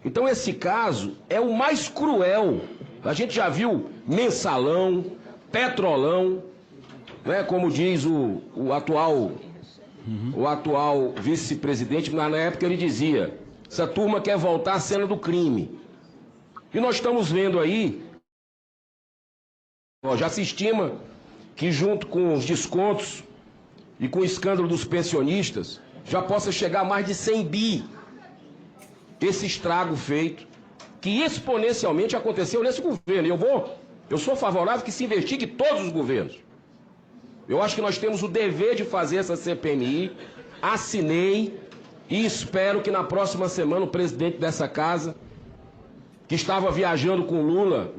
Então esse caso é o mais cruel. A gente já viu mensalão, petrolão, né, como diz o atual vice-presidente, na época ele dizia, essa turma quer voltar à cena do crime. E nós estamos vendo aí, já se estima que junto com os descontos e com o escândalo dos pensionistas, já possa chegar a mais de 100 bi esse estrago feito, que exponencialmente aconteceu nesse governo. Eu sou favorável que se investigue todos os governos. Eu acho que nós temos o dever de fazer essa CPMI, assinei e espero que na próxima semana o presidente dessa casa, que estava viajando com Lula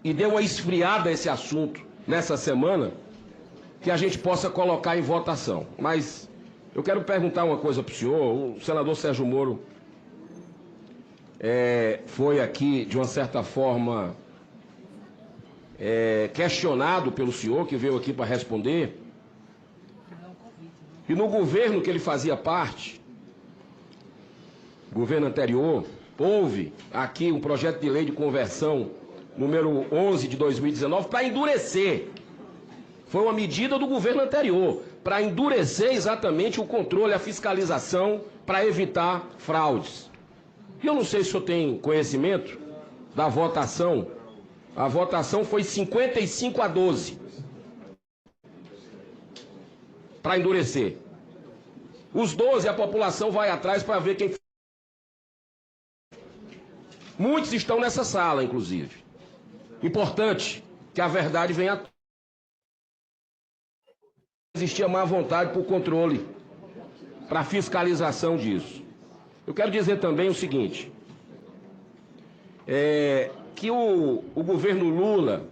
e deu uma esfriada a esse assunto nessa semana, que a gente possa colocar em votação. Mas eu quero perguntar uma coisa para o senhor. O senador Sérgio Moro foi aqui, de uma certa forma, questionado pelo senhor, que veio aqui para responder. E no governo que ele fazia parte, governo anterior, houve aqui um projeto de lei de conversão número 11 de 2019 para endurecer. Foi uma medida do governo anterior para endurecer exatamente o controle, a fiscalização para evitar fraudes. E eu não sei se o senhor tem conhecimento da votação. A votação foi 55-12 para endurecer. Os 12 a população vai atrás para ver quem... Muitos estão nessa sala, inclusive. Importante que a verdade venha a... Existia má vontade por controle, para fiscalização disso. Eu quero dizer também o seguinte, que o governo Lula,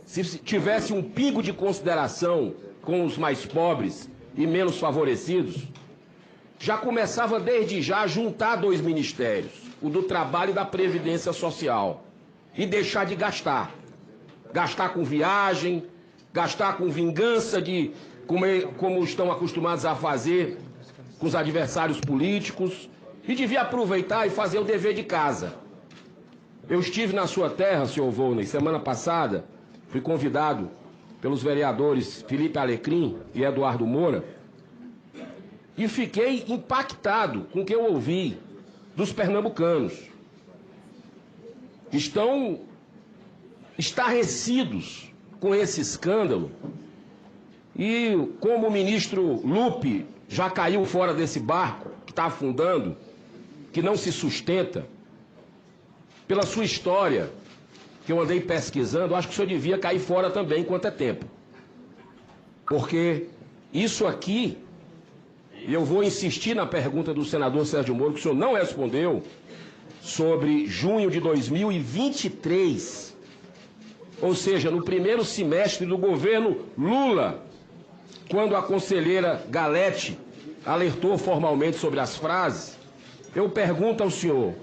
se tivesse um pingo de consideração com os mais pobres e menos favorecidos, já começava desde já a juntar 2 ministérios, o do Trabalho e da Previdência Social, e deixar de gastar. Gastar com viagem, gastar com vingança, como estão acostumados a fazer com os adversários políticos, e devia aproveitar e fazer o dever de casa. Eu estive na sua terra, senhor Volney, semana passada, fui convidado pelos vereadores Felipe Alecrim e Eduardo Moura, e fiquei impactado com o que eu ouvi dos pernambucanos. Estão estarrecidos com esse escândalo, e como o ministro Lupe já caiu fora desse barco que está afundando, que não se sustenta, pela sua história, que eu andei pesquisando, acho que o senhor devia cair fora também enquanto é tempo. Porque isso aqui, e eu vou insistir na pergunta do senador Sérgio Moro, que o senhor não respondeu, sobre junho de 2023, ou seja, no primeiro semestre do governo Lula, quando a conselheira Galete alertou formalmente sobre as frases, eu pergunto ao senhor,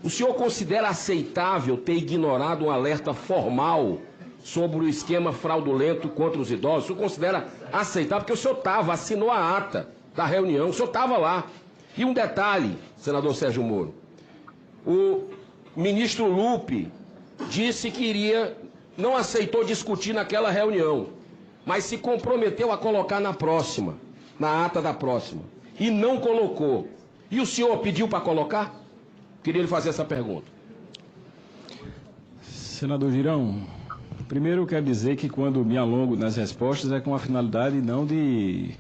o senhor considera aceitável ter ignorado um alerta formal sobre o esquema fraudulento contra os idosos? O senhor considera aceitável? Porque o senhor assinou a ata da reunião, o senhor estava lá. E um detalhe, senador Sérgio Moro, o ministro Lupe disse que não aceitou discutir naquela reunião, mas se comprometeu a colocar na próxima, na ata da próxima, e não colocou. E o senhor pediu para colocar? Queria lhe fazer essa pergunta. Senador Girão, primeiro eu quero dizer que quando me alongo nas respostas é com a finalidade não de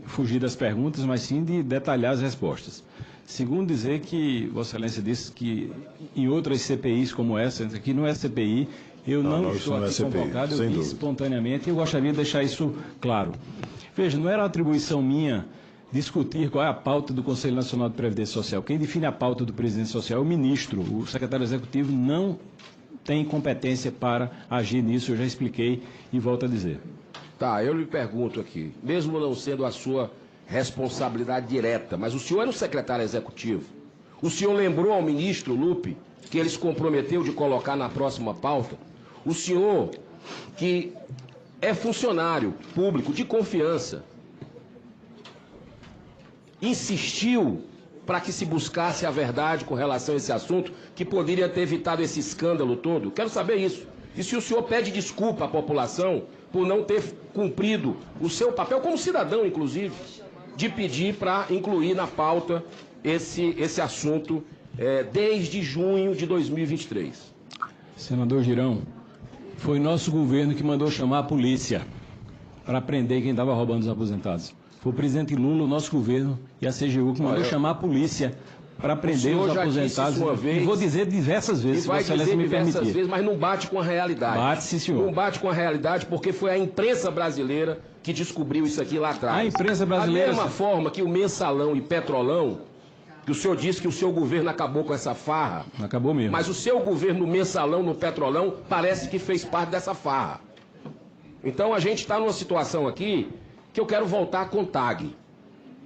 fugir das perguntas, mas sim de detalhar as respostas. Segundo, dizer que Vossa Excelência disse que em outras CPIs como essa, aqui não é CPI, eu não estou aqui convocado, eu vim espontaneamente e eu gostaria de deixar isso claro. Veja, não era atribuição minha discutir qual é a pauta do Conselho Nacional de Previdência Social. Quem define a pauta do presidente social é o ministro. O secretário executivo não tem competência para agir nisso, eu já expliquei e volto a dizer. Tá, eu lhe pergunto aqui, mesmo não sendo a sua responsabilidade direta, mas o senhor era o secretário executivo. O senhor lembrou ao ministro Lupe que ele se comprometeu de colocar na próxima pauta? O senhor, que é funcionário público de confiança, insistiu para que se buscasse a verdade com relação a esse assunto, que poderia ter evitado esse escândalo todo? Quero saber isso. E se o senhor pede desculpa à população por não ter cumprido o seu papel, como cidadão, inclusive, de pedir para incluir na pauta esse assunto desde junho de 2023. Senador Girão, foi nosso governo que mandou chamar a polícia para prender quem estava roubando os aposentados. Foi o presidente Lula, o nosso governo e a CGU que mandou chamar a polícia para prender os aposentados. E vou dizer diversas vezes, se Vossa Excelência me permitir. Vezes, mas não bate com a realidade. Bate, sim, senhor. Não bate com a realidade porque foi a imprensa brasileira que descobriu isso aqui lá atrás. A imprensa brasileira... Da mesma forma que o Mensalão e Petrolão, que o senhor disse que o seu governo acabou com essa farra. Acabou mesmo. Mas o seu governo, no Mensalão, no Petrolão, parece que fez parte dessa farra. Então a gente está numa situação aqui que eu quero voltar a CONTAG.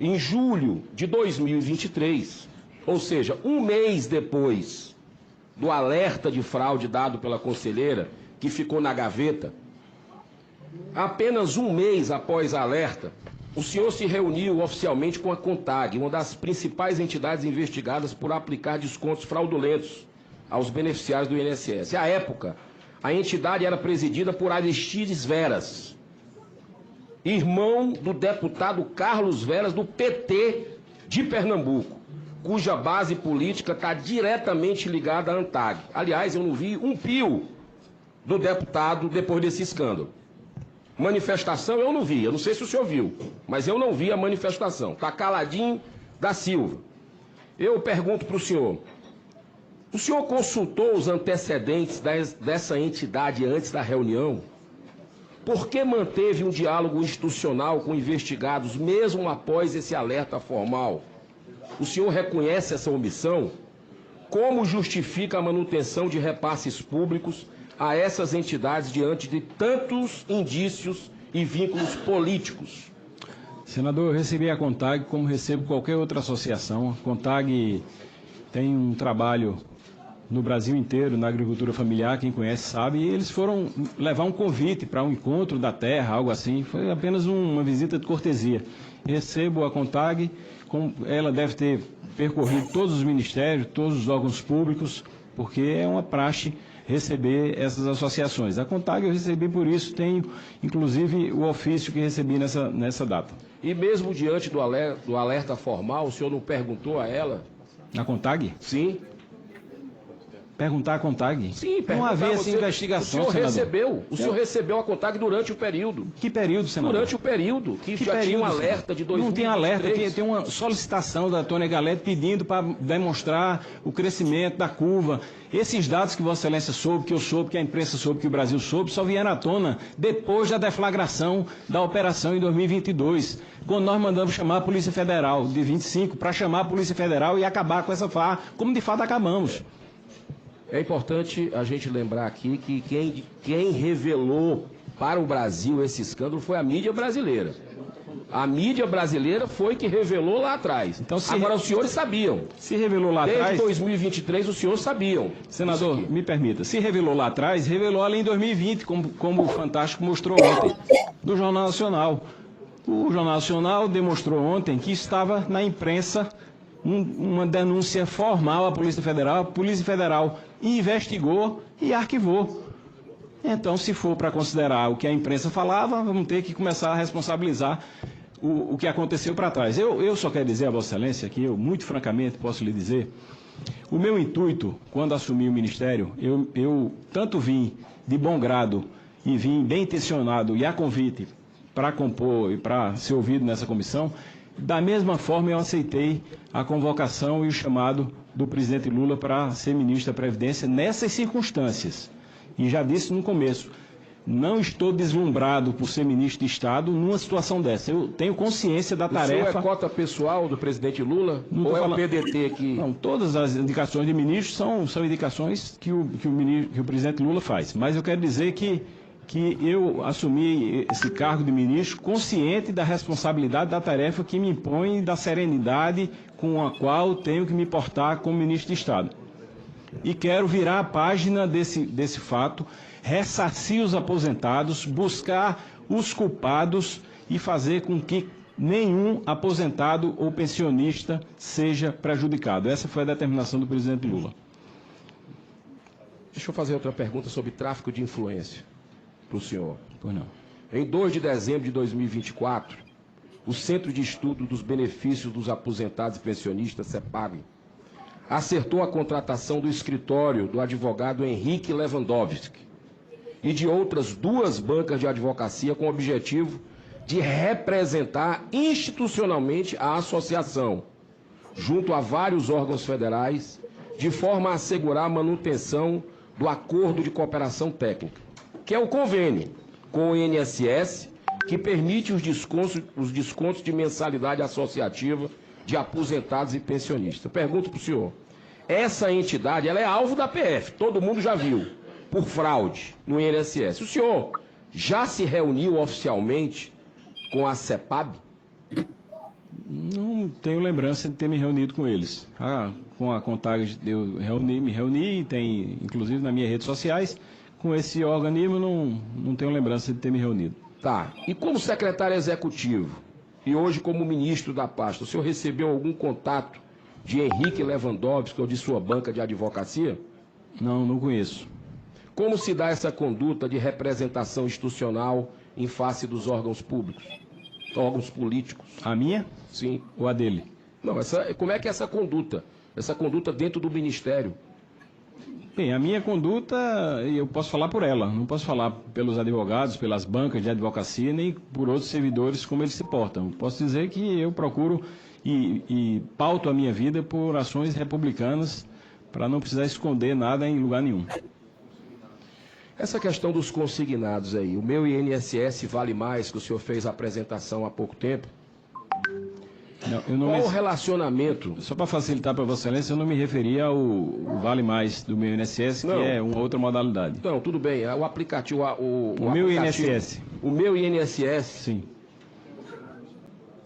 Em julho de 2023, ou seja, um mês depois do alerta de fraude dado pela conselheira, que ficou na gaveta, apenas um mês após a alerta, o senhor se reuniu oficialmente com a CONTAG, uma das principais entidades investigadas por aplicar descontos fraudulentos aos beneficiários do INSS. À época, a entidade era presidida por Aristides Veras, irmão do deputado Carlos Veras, do PT de Pernambuco, cuja base política está diretamente ligada à ANTAD. Aliás, eu não vi um pio do deputado depois desse escândalo. Manifestação eu não vi, eu não sei se o senhor viu, mas eu não vi a manifestação. Está caladinho da Silva. Eu pergunto para o senhor consultou os antecedentes dessa entidade antes da reunião? Por que manteve um diálogo institucional com investigados, mesmo após esse alerta formal? O senhor reconhece essa omissão? Como justifica a manutenção de repasses públicos a essas entidades diante de tantos indícios e vínculos políticos? Senador, eu recebi a CONTAG como recebo qualquer outra associação. A CONTAG tem um trabalho no Brasil inteiro, na agricultura familiar, quem conhece sabe, e eles foram levar um convite para um encontro da terra, algo assim. Foi apenas uma visita de cortesia. Recebo a CONTAG, ela deve ter percorrido todos os ministérios, todos os órgãos públicos, porque é uma praxe receber essas associações. A CONTAG eu recebi por isso, tenho inclusive o ofício que recebi nessa data. E mesmo diante do alerta formal, o senhor não perguntou a ela? Na CONTAG? Sim. Perguntar a CONTAG? Sim, não havia essa investigação, senador. O senhor recebeu a CONTAG durante o período. Que período, senador? Durante o período, que já período, tinha um alerta de 2023. Não tem alerta, tem uma solicitação da Tônia Galete pedindo para demonstrar o crescimento da curva. Esses dados que Vossa Excelência soube, que eu soube, que a imprensa soube, que o Brasil soube, só vieram à tona depois da deflagração da operação em 2022, quando nós mandamos chamar a Polícia Federal, de 25, para chamar a Polícia Federal e acabar com essa farra, como de fato acabamos. É importante a gente lembrar aqui que quem revelou para o Brasil esse escândalo foi a mídia brasileira. A mídia brasileira foi que revelou lá atrás. Então, agora, os senhores sabiam. Se revelou lá atrás... Desde 2023, os senhores sabiam. Senador, me permita. Se revelou lá atrás, revelou ali em 2020, como o Fantástico mostrou ontem, do Jornal Nacional. O Jornal Nacional demonstrou ontem que estava na imprensa uma denúncia formal à Polícia Federal. A Polícia Federal investigou e arquivou. Então, se for para considerar o que a imprensa falava, vamos ter que começar a responsabilizar o que aconteceu para trás. Eu só quero dizer a Vossa Excelência que eu, muito francamente, posso lhe dizer, o meu intuito, quando assumi o Ministério, eu tanto vim de bom grado e vim bem intencionado e a convite para compor e para ser ouvido nessa comissão, da mesma forma eu aceitei a convocação e o chamado do presidente Lula para ser ministro da Previdência nessas circunstâncias. E já disse no começo, não estou deslumbrado por ser ministro de Estado numa situação dessa. Eu tenho consciência da tarefa... O senhor é cota pessoal do presidente Lula? Ou é o PDT que... Não, todas as indicações de ministro são indicações que o presidente Lula faz. Mas eu quero dizer que eu assumi esse cargo de ministro consciente da responsabilidade da tarefa que me impõe e da serenidade com a qual tenho que me portar como ministro de Estado. E quero virar a página desse fato, ressarcir os aposentados, buscar os culpados e fazer com que nenhum aposentado ou pensionista seja prejudicado. Essa foi a determinação do presidente Lula. Deixa eu fazer outra pergunta sobre tráfico de influência para o senhor. Pois não. Em 2 de dezembro de 2024, o Centro de Estudo dos Benefícios dos Aposentados e Pensionistas, CEPAB, acertou a contratação do escritório do advogado Henrique Lewandowski e de outras 2 bancas de advocacia com o objetivo de representar institucionalmente a associação, junto a vários órgãos federais, de forma a assegurar a manutenção do acordo de cooperação técnica, que é o convênio com o INSS, que permite os descontos de mensalidade associativa de aposentados e pensionistas. Eu pergunto para o senhor, essa entidade ela é alvo da PF, todo mundo já viu, por fraude no INSS. O senhor já se reuniu oficialmente com a CEPAB? Não tenho lembrança de ter me reunido com eles. Com a CONTAG eu me reuni, tem inclusive nas minhas redes sociais. Com esse organismo não tenho lembrança de ter me reunido. Tá. E como secretário executivo, e hoje como ministro da pasta, o senhor recebeu algum contato de Henrique Lewandowski ou de sua banca de advocacia? Não conheço. Como se dá essa conduta de representação institucional em face dos órgãos públicos, órgãos políticos? A minha? Sim. Ou a dele? Não, como é que é essa conduta? Essa conduta dentro do Ministério? Bem, a minha conduta, eu posso falar por ela, não posso falar pelos advogados, pelas bancas de advocacia, nem por outros servidores como eles se portam. Posso dizer que eu procuro e pauto a minha vida por ações republicanas para não precisar esconder nada em lugar nenhum. Essa questão dos consignados aí, o meu INSS vale mais, que o senhor fez a apresentação há pouco tempo. Não, eu não Qual o relacionamento? Só para facilitar para Vossa Excelência, eu não me referia ao Vale Mais do meu INSS, Não. que é uma outra modalidade. Não, tudo bem, o aplicativo... O meu INSS. O meu INSS Sim.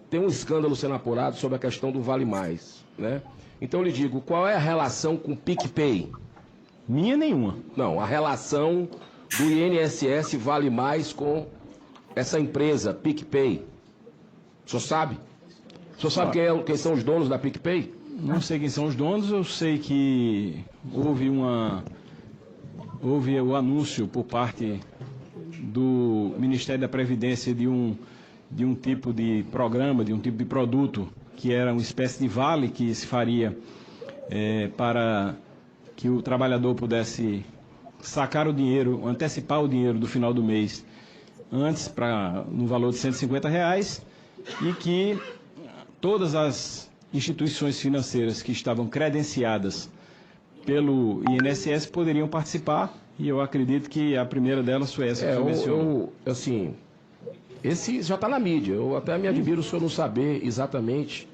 tem um escândalo sendo apurado sobre a questão do Vale Mais, né? Então eu lhe digo, qual é a relação com o PicPay? Minha nenhuma. Não, a relação do INSS Vale Mais com essa empresa, PicPay. O senhor sabe? O senhor sabe quem são os donos da PicPay? Não sei quem são os donos, eu sei que houve o anúncio por parte do Ministério da Previdência de um tipo de programa, de um tipo de produto, que era uma espécie de vale que se faria para que o trabalhador pudesse sacar o dinheiro, antecipar o dinheiro do final do mês antes, no valor de R$150, e que todas as instituições financeiras que estavam credenciadas pelo INSS poderiam participar, e eu acredito que a primeira delas foi essa que você mencionou. Assim, esse já está na mídia, eu até me admiro o senhor não saber exatamente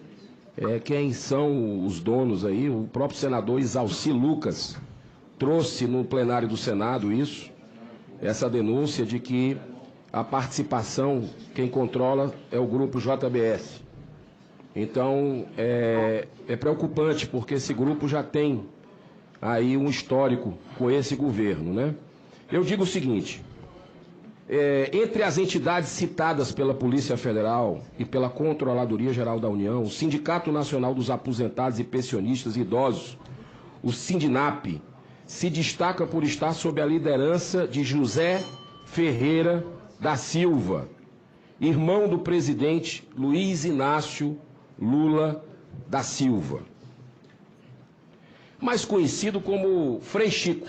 quem são os donos aí. O próprio senador Isalci Lucas trouxe no plenário do Senado essa denúncia de que a participação, quem controla é o grupo JBS. Então, é preocupante, porque esse grupo já tem aí um histórico com esse governo, né? Eu digo o seguinte, entre as entidades citadas pela Polícia Federal e pela Controladoria Geral da União, o Sindicato Nacional dos Aposentados e Pensionistas Idosos, o Sindinap, se destaca por estar sob a liderança de José Ferreira da Silva, irmão do presidente Luiz Inácio Lula da Silva, mais conhecido como Frei Chico.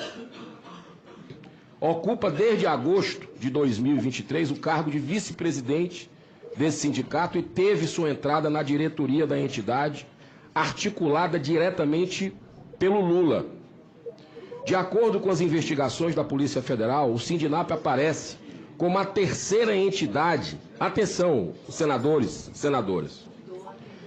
Ocupa desde agosto de 2023 o cargo de vice-presidente desse sindicato e teve sua entrada na diretoria da entidade, articulada diretamente pelo Lula. De acordo com as investigações da Polícia Federal, o Sindinap aparece como a terceira entidade. Atenção, senadores, senadoras.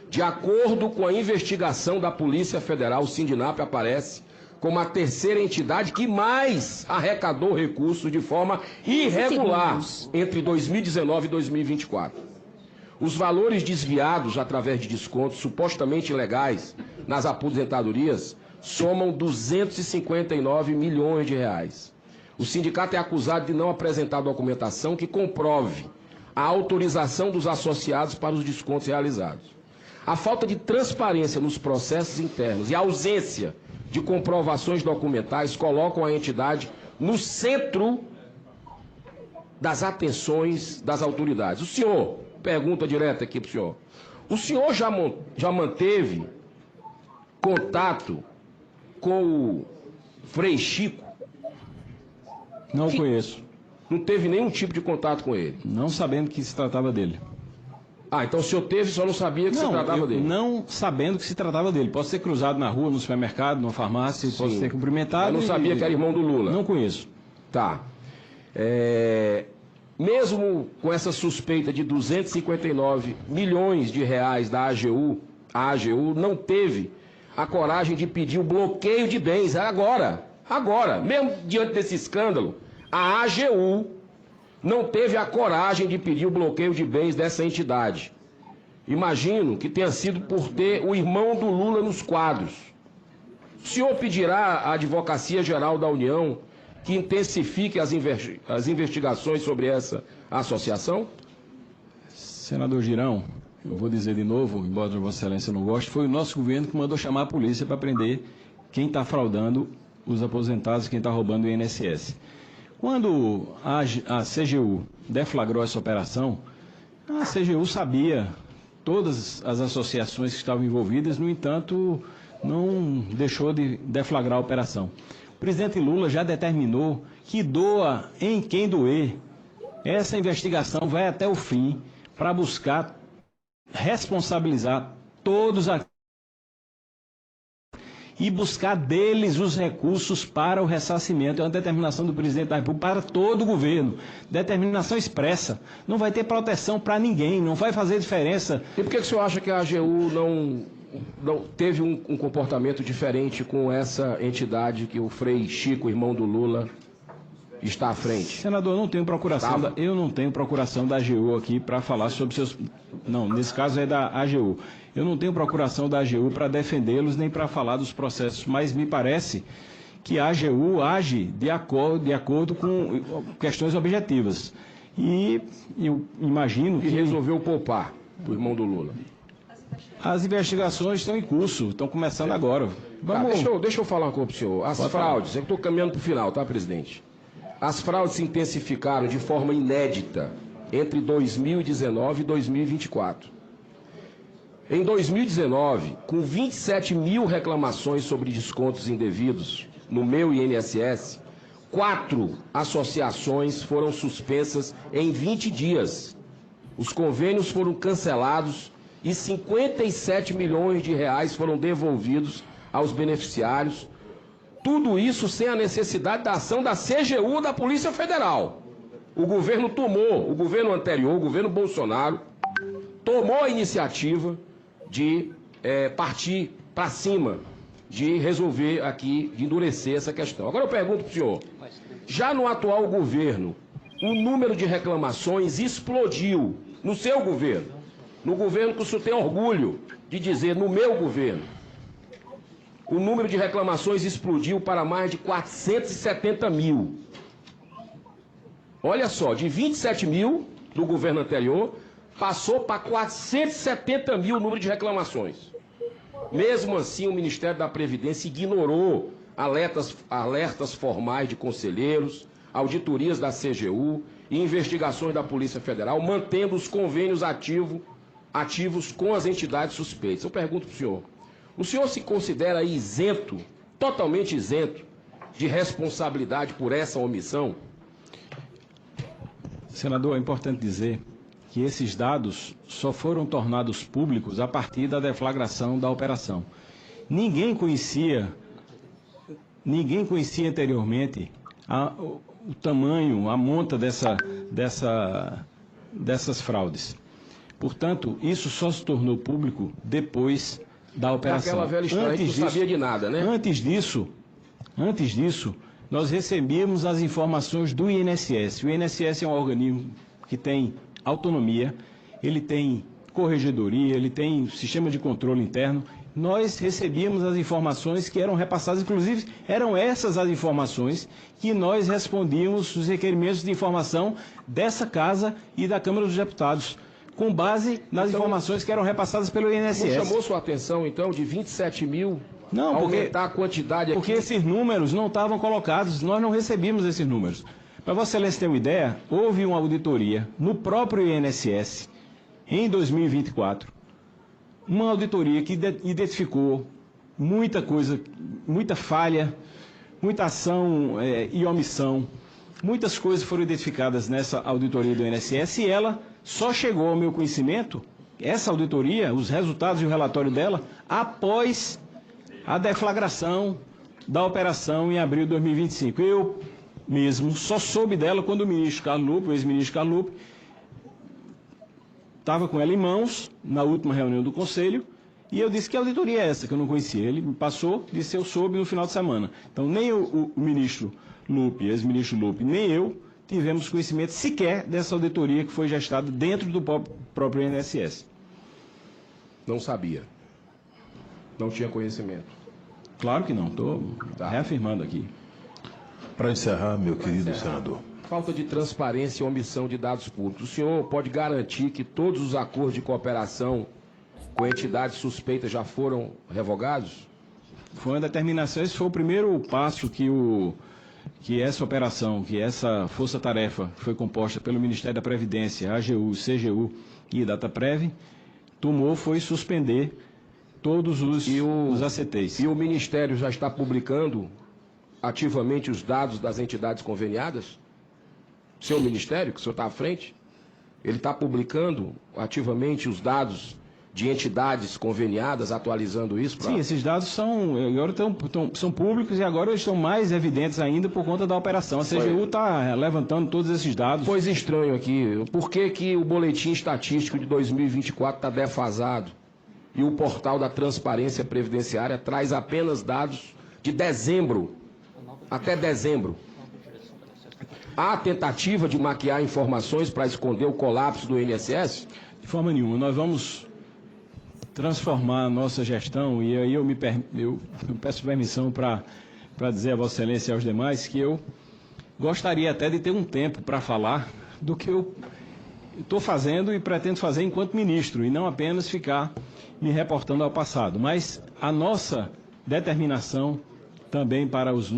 De acordo com a investigação da Polícia Federal, o Sindinap aparece como a terceira entidade que mais arrecadou recursos de forma irregular entre 2019 e 2024. Os valores desviados através de descontos supostamente ilegais nas aposentadorias somam 259 milhões de reais. O sindicato é acusado de não apresentar documentação que comprove a autorização dos associados para os descontos realizados. A falta de transparência nos processos internos e a ausência de comprovações documentais colocam a entidade no centro das atenções das autoridades. O senhor, pergunta direta aqui para o senhor já manteve contato com o Frei Chico? Não o conheço. Não teve nenhum tipo de contato com ele? Não sabendo que se tratava dele. Ah, então o senhor teve, só não sabia que se tratava dele? Não sabendo que se tratava dele. Pode ser cruzado na rua, no supermercado, numa farmácia, posso ter cumprimentado. Eu não sabia que era irmão do Lula? Não conheço. Tá. Mesmo com essa suspeita de 259 milhões de reais da AGU, a AGU não teve a coragem de pedir o bloqueio de bens. Agora, mesmo diante desse escândalo, a AGU não teve a coragem de pedir o bloqueio de bens dessa entidade. Imagino que tenha sido por ter o irmão do Lula nos quadros. O senhor pedirá à Advocacia Geral da União que intensifique as investigações sobre essa associação? Senador Girão, eu vou dizer de novo, embora Vossa Excelência não goste, foi o nosso governo que mandou chamar a polícia para prender quem está fraudando os aposentados, quem está roubando o INSS. Quando a CGU deflagrou essa operação, a CGU sabia todas as associações que estavam envolvidas, no entanto, não deixou de deflagrar a operação. O presidente Lula já determinou que doa em quem doer. Essa investigação vai até o fim para buscar responsabilizar todos aqueles e buscar deles os recursos para o ressarcimento. É uma determinação do presidente da República para todo o governo. Determinação expressa. Não vai ter proteção para ninguém, não vai fazer diferença. E por que o senhor acha que a AGU não teve um comportamento diferente com essa entidade que o Frei Chico, irmão do Lula, está à frente? Senador, eu não tenho procuração da AGU aqui para falar sobre seus... Não, nesse caso é da AGU. Eu não tenho procuração da AGU para defendê-los nem para falar dos processos, mas me parece que a AGU age de acordo com questões objetivas. E eu imagino que... resolveu poupar o irmão do Lula. As investigações estão em curso, estão começando agora. Deixa eu falar uma coisa para o senhor. As fraudes, eu estou caminhando para o final, tá, presidente? As fraudes se intensificaram de forma inédita entre 2019 e 2024. Em 2019, com 27 mil reclamações sobre descontos indevidos no meu INSS, 4 associações foram suspensas em 20 dias. Os convênios foram cancelados e 57 milhões de reais foram devolvidos aos beneficiários. Tudo isso sem a necessidade da ação da CGU da Polícia Federal. O governo anterior, o governo Bolsonaro, tomou a iniciativa de partir para cima, de resolver aqui, de endurecer essa questão. Agora eu pergunto para o senhor, já no atual governo, o número de reclamações explodiu no seu governo, no governo que o senhor tem orgulho de dizer, no meu governo. O número de reclamações explodiu para mais de 470 mil. Olha só, de 27 mil do governo anterior, passou para 470 mil o número de reclamações. Mesmo assim, o Ministério da Previdência ignorou alertas formais de conselheiros, auditorias da CGU e investigações da Polícia Federal, mantendo os convênios ativos com as entidades suspeitas. Eu pergunto para o senhor se considera isento, totalmente isento, de responsabilidade por essa omissão? Senador, é importante dizer que esses dados só foram tornados públicos a partir da deflagração da operação. Ninguém conhecia anteriormente o tamanho, a monta dessas fraudes. Portanto, isso só se tornou público depois da operação. Aquela velha história, a gente não sabia de nada, né? Antes disso, nós recebíamos as informações do INSS. O INSS é um organismo que tem autonomia, ele tem corregedoria, ele tem sistema de controle interno. Nós recebíamos as informações que eram repassadas, inclusive eram essas as informações que nós respondíamos os requerimentos de informação dessa Casa e da Câmara dos Deputados, com base nas informações que eram repassadas pelo INSS. Não chamou sua atenção, então, de 27 mil, não, aumentar a quantidade aqui? Porque esses números não estavam colocados, nós não recebíamos esses números. Para Vossa Excelência ter uma ideia, houve uma auditoria no próprio INSS, em 2024, uma auditoria que identificou muita coisa, muita falha, muita ação e omissão. Muitas coisas foram identificadas nessa auditoria do INSS e ela só chegou ao meu conhecimento, essa auditoria, os resultados e o relatório dela, após a deflagração da operação em abril de 2025. Eu mesmo só soube dela quando o ministro Carlos Lupe, o ex-ministro Carlos Lupe, estava com ela em mãos na última reunião do Conselho e eu disse que auditoria é essa, que eu não conhecia. Ele me passou, disse eu soube no final de semana. Então nem o ministro Lupe, ex-ministro Lupe, nem eu tivemos conhecimento sequer dessa auditoria que foi gestada dentro do próprio INSS. Não sabia. Não tinha conhecimento. Claro que não, estou reafirmando aqui. Para encerrar, meu querido senador. Falta de transparência e omissão de dados públicos. O senhor pode garantir que todos os acordos de cooperação com entidades suspeitas já foram revogados? Foi uma determinação, esse foi o primeiro passo que essa operação, que essa força-tarefa foi composta pelo Ministério da Previdência, AGU, CGU e DataPrev, tomou foi suspender todos os ACTs. E o Ministério já está publicando ativamente os dados das entidades conveniadas? Seu Ministério, que o senhor está à frente, ele está publicando ativamente os dados de entidades conveniadas, atualizando isso? Sim, esses dados agora são públicos e agora eles estão mais evidentes ainda por conta da operação. A CGU está levantando todos esses dados. Coisa estranha aqui, por que o boletim estatístico de 2024 está defasado e o portal da Transparência Previdenciária traz apenas dados de dezembro, até dezembro? Há tentativa de maquiar informações para esconder o colapso do INSS? De forma nenhuma. Nós vamos transformar a nossa gestão, e aí eu peço permissão para dizer a Vossa Excelência e aos demais que eu gostaria até de ter um tempo para falar do que eu estou fazendo e pretendo fazer enquanto ministro, e não apenas ficar me reportando ao passado. Mas a nossa determinação também para os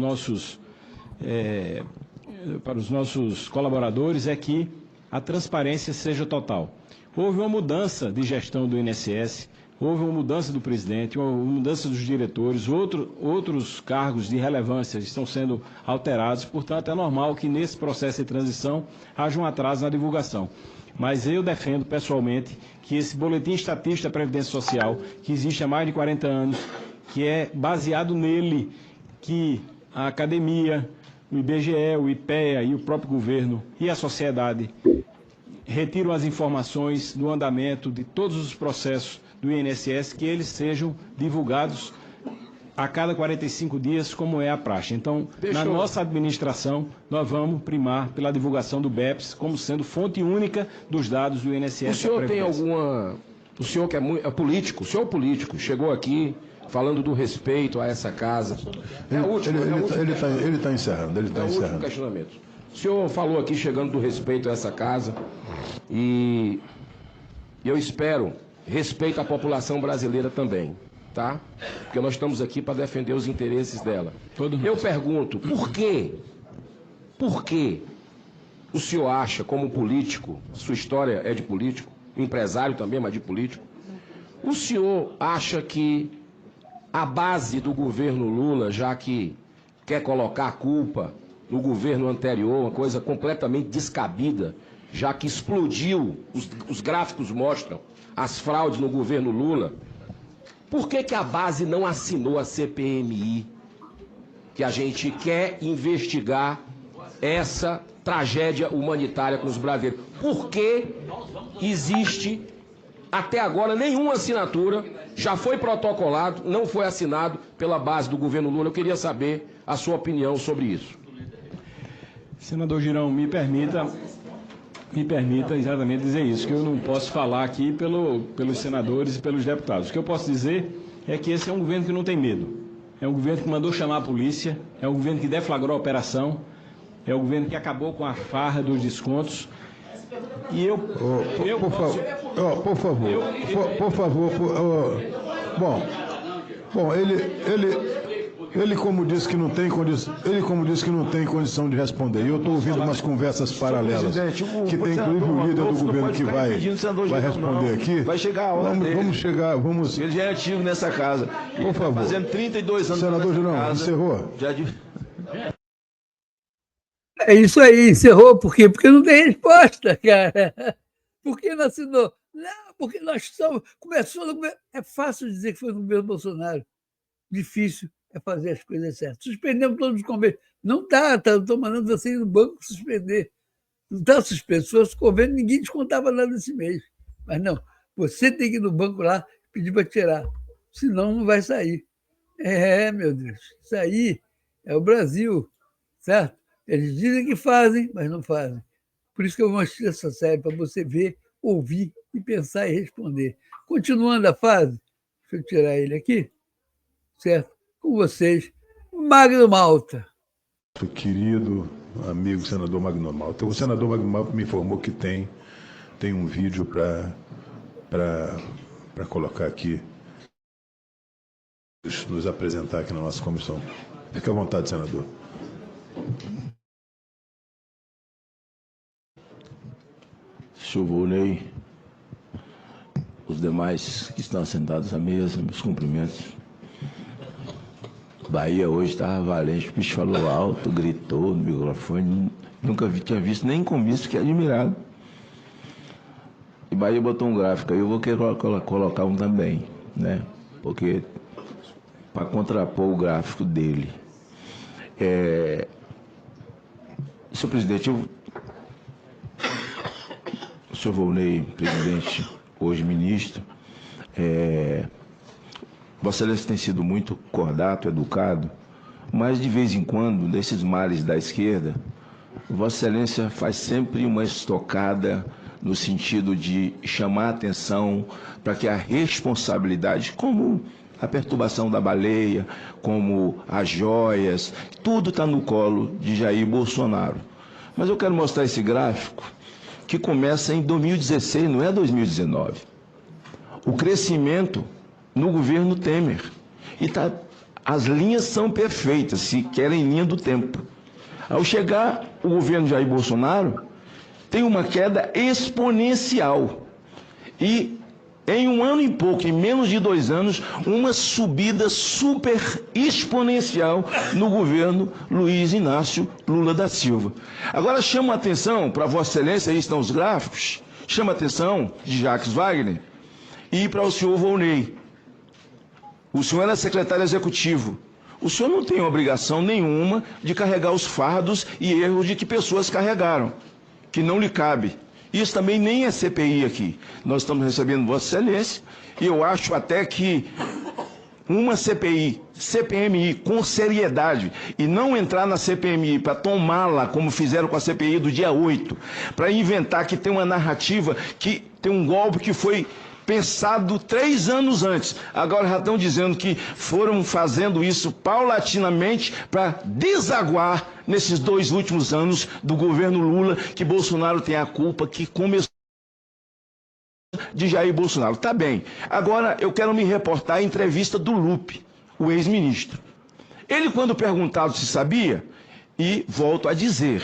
nossos colaboradores é que a transparência seja total. Houve uma mudança de gestão do INSS, houve uma mudança do presidente, uma mudança dos diretores, outros cargos de relevância estão sendo alterados, portanto é normal que nesse processo de transição haja um atraso na divulgação. Mas eu defendo pessoalmente que esse boletim estatístico da Previdência Social, que existe há mais de 40 anos, que é baseado nele, que a academia, o IBGE, o IPEA e o próprio governo e a sociedade retiram as informações do andamento de todos os processos do INSS, que eles sejam divulgados a cada 45 dias, como é a praxe. Então, na nossa administração, nós vamos primar pela divulgação do BEPS como sendo fonte única dos dados do INSS. O senhor tem alguma... O senhor que é político, o senhor é político, chegou aqui falando do respeito a essa casa. Ele está encerrando, ele está encerrando. Último questionamento. O senhor falou aqui chegando do respeito a essa casa e eu espero respeito à população brasileira também, tá? Porque nós estamos aqui para defender os interesses dela. Eu pergunto, por que o senhor acha, como político, sua história é de político, empresário também, mas de político, o senhor acha que a base do governo Lula, já que quer colocar a culpa no governo anterior, uma coisa completamente descabida, já que explodiu, os gráficos mostram, as fraudes no governo Lula, por que a base não assinou a CPMI, que a gente quer investigar essa tragédia humanitária com os brasileiros? Por que existe, até agora, nenhuma assinatura, já foi protocolado, não foi assinado pela base do governo Lula? Eu queria saber a sua opinião sobre isso. Senador Girão, me permita exatamente dizer isso, que eu não posso falar aqui pelos senadores e pelos deputados. O que eu posso dizer é que esse é um governo que não tem medo. É um governo que mandou chamar a polícia, é um governo que deflagrou a operação, é um governo que acabou com a farra dos descontos. E por favor. Bom, ele como disse que não tem condição de responder. E eu estou ouvindo umas conversas paralelas que tem inclusive o líder do governo que vai responder aqui. Vai chegar a hora vamos. Ele já é antigo nessa casa. Por favor. Fazendo 32 anos. Senador Girão, encerrou? É isso aí, encerrou. Por quê? Porque não tem resposta, cara. Por que não assinou? Não, porque nós estamos... Começou no governo... É fácil dizer que foi no governo Bolsonaro. Difícil é fazer as coisas certas. Suspendemos todos os convênios. Não estou mandando você ir no banco suspender. Não está suspenso. Se fosse convênio, ninguém descontava nada desse mês. Mas não, você tem que ir no banco lá e pedir para tirar. Senão não vai sair. Meu Deus, isso aí é o Brasil, certo? Eles dizem que fazem, mas não fazem. Por isso que eu mostrei essa série, para você ver, ouvir e pensar e responder. Continuando a fase, deixa eu tirar ele aqui, certo? Com vocês, Magno Malta. Querido amigo senador Magno Malta. O senador Magno Malta me informou que tem um vídeo para colocar aqui, nos apresentar aqui na nossa comissão. Fique à vontade, senador. Senhor Volney, os aos demais que estão sentados à mesa, meus cumprimentos. Bahia hoje estava valente, o bicho falou alto, gritou no microfone, nunca tinha visto nem com isso, fiquei admirado. E Bahia botou um gráfico, aí eu vou querer colocar um também, né? Porque para contrapor o gráfico dele. Senhor presidente, o senhor Volney, presidente, hoje ministro, Vossa Excelência tem sido muito cordato, educado, mas de vez em quando, desses males da esquerda, Vossa Excelência faz sempre uma estocada no sentido de chamar a atenção para que a responsabilidade, como a perturbação da baleia, como as joias, tudo está no colo de Jair Bolsonaro. Mas eu quero mostrar esse gráfico que começa em 2016, não é 2019. O crescimento no governo Temer. E as linhas são perfeitas, se querem linha do tempo. Ao chegar o governo Jair Bolsonaro, tem uma queda exponencial. E em um ano e pouco, em menos de 2 anos, uma subida super exponencial no governo Luiz Inácio Lula da Silva. Agora chama a atenção para Vossa Excelência, aí estão os gráficos, chama a atenção de Jacques Wagner e para o senhor Volney. O senhor era secretário executivo. O senhor não tem obrigação nenhuma de carregar os fardos e erros de que pessoas carregaram, que não lhe cabe. Isso também nem é CPI aqui. Nós estamos recebendo Vossa Excelência e eu acho até que uma CPI, CPMI, com seriedade, e não entrar na CPMI para tomá-la, como fizeram com a CPI do dia 8, para inventar que tem uma narrativa, que tem um golpe que foi pensado 3 anos antes. Agora já estão dizendo que foram fazendo isso paulatinamente para desaguar nesses 2 últimos anos do governo Lula, que Bolsonaro tem a culpa, que começou de Jair Bolsonaro. Tá bem. Agora eu quero me reportar à entrevista do Lupe, o ex-ministro. Ele, quando perguntado se sabia, e volto a dizer,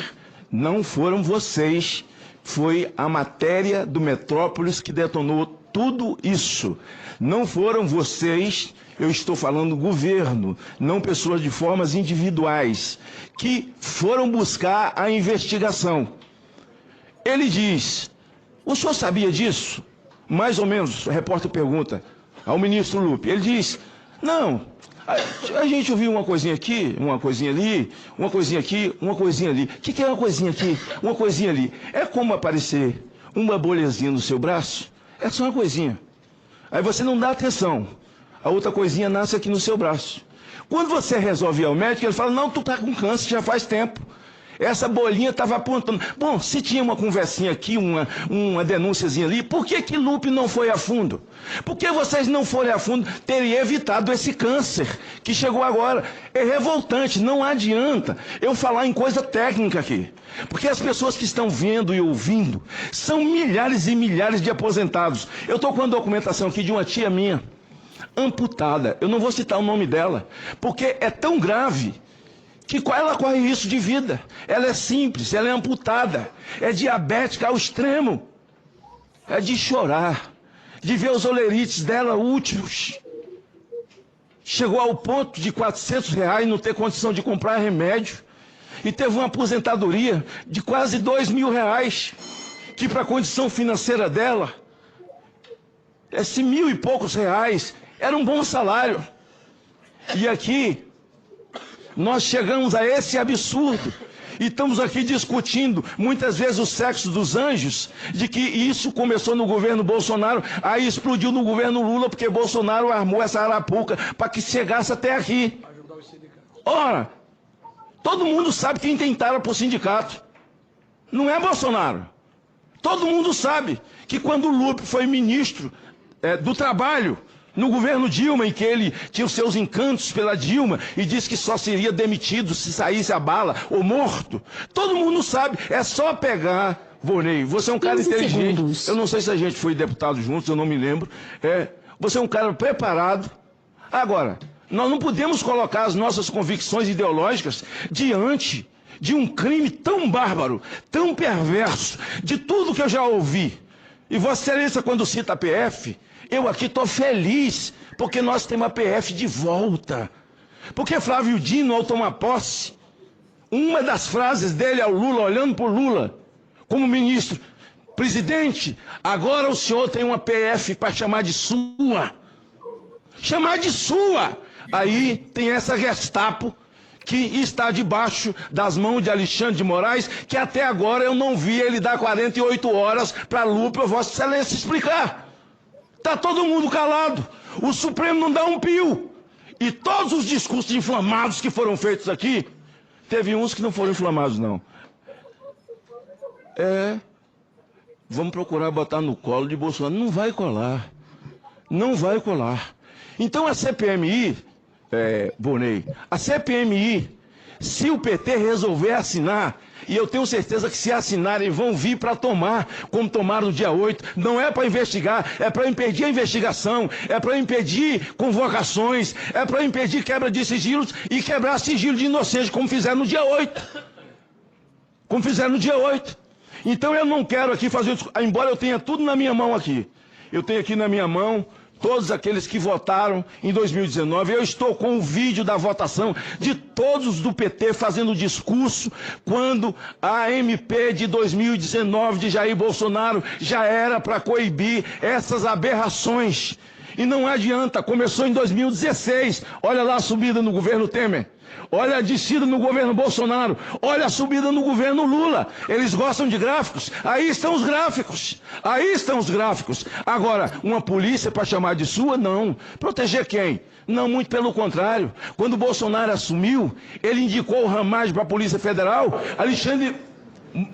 não foram vocês, foi a matéria do Metrópolis que detonou tudo isso. Não foram vocês, eu estou falando governo, não pessoas de formas individuais, que foram buscar a investigação. Ele diz, o senhor sabia disso? Mais ou menos, o repórter pergunta ao ministro Lupe. Ele diz, não, a gente ouviu uma coisinha aqui, uma coisinha ali, uma coisinha aqui, uma coisinha ali. O que é uma coisinha aqui, uma coisinha ali? É como aparecer uma bolhazinha no seu braço? É só uma coisinha. Aí você não dá atenção. A outra coisinha nasce aqui no seu braço. Quando você resolve ir ao médico, ele fala, não, tu tá com câncer já faz tempo. Essa bolinha estava apontando. Bom, se tinha uma conversinha aqui, uma denúnciazinha ali, por que Lupe não foi a fundo? Por que vocês não forem a fundo? Teria evitado esse câncer que chegou agora. É revoltante, não adianta eu falar em coisa técnica aqui. Porque as pessoas que estão vendo e ouvindo são milhares e milhares de aposentados. Eu estou com uma documentação aqui de uma tia minha, amputada. Eu não vou citar o nome dela, porque é tão grave que ela corre risco de vida. Ela é simples, ela é amputada, é diabética ao extremo. É de chorar, de ver os olerites dela últimos. Chegou ao ponto de R$400 não ter condição de comprar remédio. E teve uma aposentadoria de quase R$2.000, que para a condição financeira dela, esse 1.000 e poucos reais, era um bom salário. E aqui, nós chegamos a esse absurdo e estamos aqui discutindo muitas vezes o sexo dos anjos, de que isso começou no governo Bolsonaro, aí explodiu no governo Lula, porque Bolsonaro armou essa arapuca para que chegasse até aqui. Ora, todo mundo sabe quem tem tara por sindicato. Não é Bolsonaro. Todo mundo sabe que quando o Lupe foi ministro do Trabalho, no governo Dilma, em que ele tinha os seus encantos pela Dilma e disse que só seria demitido se saísse a bala ou morto. Todo mundo sabe, é só pegar, Volney, você é um cara inteligente, segundos. Eu não sei se a gente foi deputado juntos, eu não me lembro. Você é um cara preparado. Agora, nós não podemos colocar as nossas convicções ideológicas diante de um crime tão bárbaro, tão perverso, de tudo que eu já ouvi. E Vossa Excelência, quando cita a PF, eu aqui estou feliz, porque nós temos a PF de volta. Porque Flávio Dino, ao tomar posse, uma das frases dele ao Lula, olhando por Lula, como ministro: presidente, agora o senhor tem uma PF para chamar de sua. Chamar de sua. Aí tem essa Gestapo que está debaixo das mãos de Alexandre de Moraes, que até agora eu não vi ele dar 48 horas para Lula, para Vossa Excelência explicar. Está todo mundo calado. O Supremo não dá um pio. E todos os discursos inflamados que foram feitos aqui, teve uns que não foram inflamados, não. Vamos procurar botar no colo de Bolsonaro. Não vai colar. Não vai colar. Então a CPMI, Volney, a CPMI, se o PT resolver assinar, e eu tenho certeza que se assinarem vão vir para tomar, como tomaram no dia 8, não é para investigar, é para impedir a investigação, é para impedir convocações, é para impedir quebra de sigilos e quebrar sigilo de inocentes, como fizeram no dia 8. Como fizeram no dia 8. Então eu não quero aqui fazer, embora eu tenha tudo na minha mão aqui, eu tenho aqui na minha mão todos aqueles que votaram em 2019, eu estou com o vídeo da votação de todos do PT fazendo discurso quando a MP de 2019 de Jair Bolsonaro já era para coibir essas aberrações. E não adianta, começou em 2016, olha lá a subida no governo Temer. Olha a descida no governo Bolsonaro, olha a subida no governo Lula. Eles gostam de gráficos, aí estão os gráficos, aí estão os gráficos. Agora, uma polícia para chamar de sua, não. Proteger quem? Não, muito pelo contrário. Quando o Bolsonaro assumiu, ele indicou o Ramagem para a Polícia Federal, Alexandre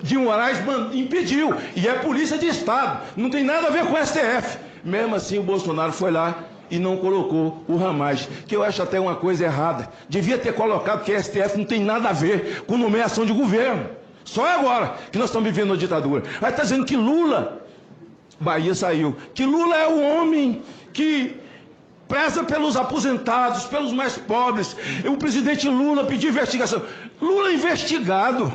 de Moraes impediu, e é Polícia de Estado, não tem nada a ver com o STF. Mesmo assim, o Bolsonaro foi lá e não colocou o Ramagem, que eu acho até uma coisa errada. Devia ter colocado, porque a STF não tem nada a ver com nomeação de governo. Só é agora que nós estamos vivendo uma ditadura. Aí está dizendo que Lula, Bahia saiu, que Lula é o homem que preza pelos aposentados, pelos mais pobres. O presidente Lula pediu investigação. Lula investigado,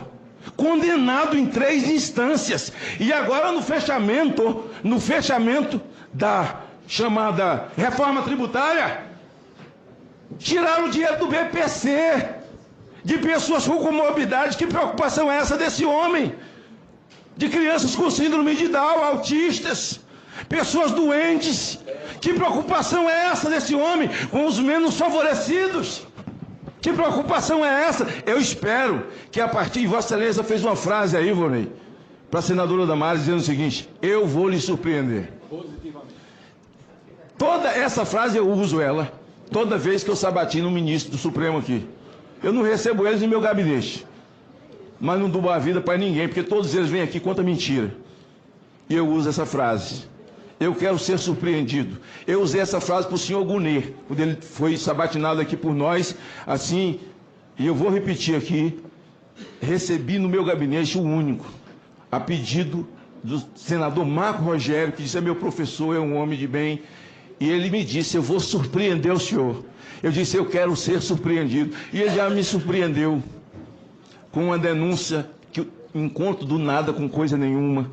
condenado em 3 instâncias. E agora no fechamento da chamada reforma tributária, tiraram o dinheiro do BPC, de pessoas com comorbidade. Que preocupação é essa desse homem? De crianças com síndrome de Down, autistas, pessoas doentes. Que preocupação é essa desse homem com os menos favorecidos? Que preocupação é essa? Eu espero que a partir de Vossa Excelência fez uma frase aí, Volney, para a senadora Damares, dizendo o seguinte: eu vou lhe surpreender. Toda essa frase eu uso ela toda vez que eu sabatino um ministro do Supremo aqui. Eu não recebo eles no meu gabinete, mas não dou a vida para ninguém, porque todos eles vêm aqui contra mentira. E eu uso essa frase: eu quero ser surpreendido. Eu usei essa frase para o senhor Gunê, quando ele foi sabatinado aqui por nós, assim, e eu vou repetir aqui: recebi no meu gabinete o único, a pedido do senador Marco Rogério, que disse: é meu professor, é um homem de bem. E ele me disse: eu vou surpreender o senhor. Eu disse: eu quero ser surpreendido. E ele já me surpreendeu com uma denúncia que encontro do nada com coisa nenhuma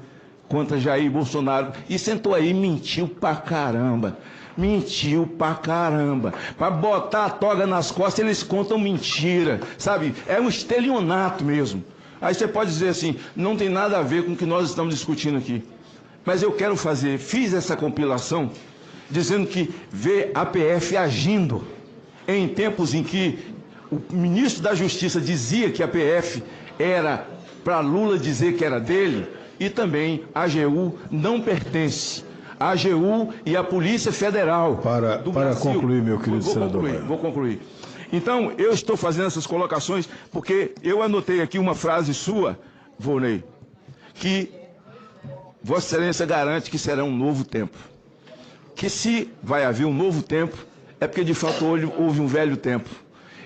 contra Jair Bolsonaro. E sentou aí e mentiu pra caramba. Mentiu pra caramba. Pra botar a toga nas costas, eles contam mentira. Sabe? É um estelionato mesmo. Aí você pode dizer assim: não tem nada a ver com o que nós estamos discutindo aqui. Mas eu quero fiz essa compilação dizendo que vê a PF agindo em tempos em que o ministro da Justiça dizia que a PF era para Lula dizer que era dele, e também a AGU não pertence. A AGU e a Polícia Federal do Brasil. Para concluir, meu querido senador. Vou concluir. Então, eu estou fazendo essas colocações porque eu anotei aqui uma frase sua, Volney, que Vossa Excelência garante que será um novo tempo. Que se vai haver um novo tempo, é porque de fato houve um velho tempo.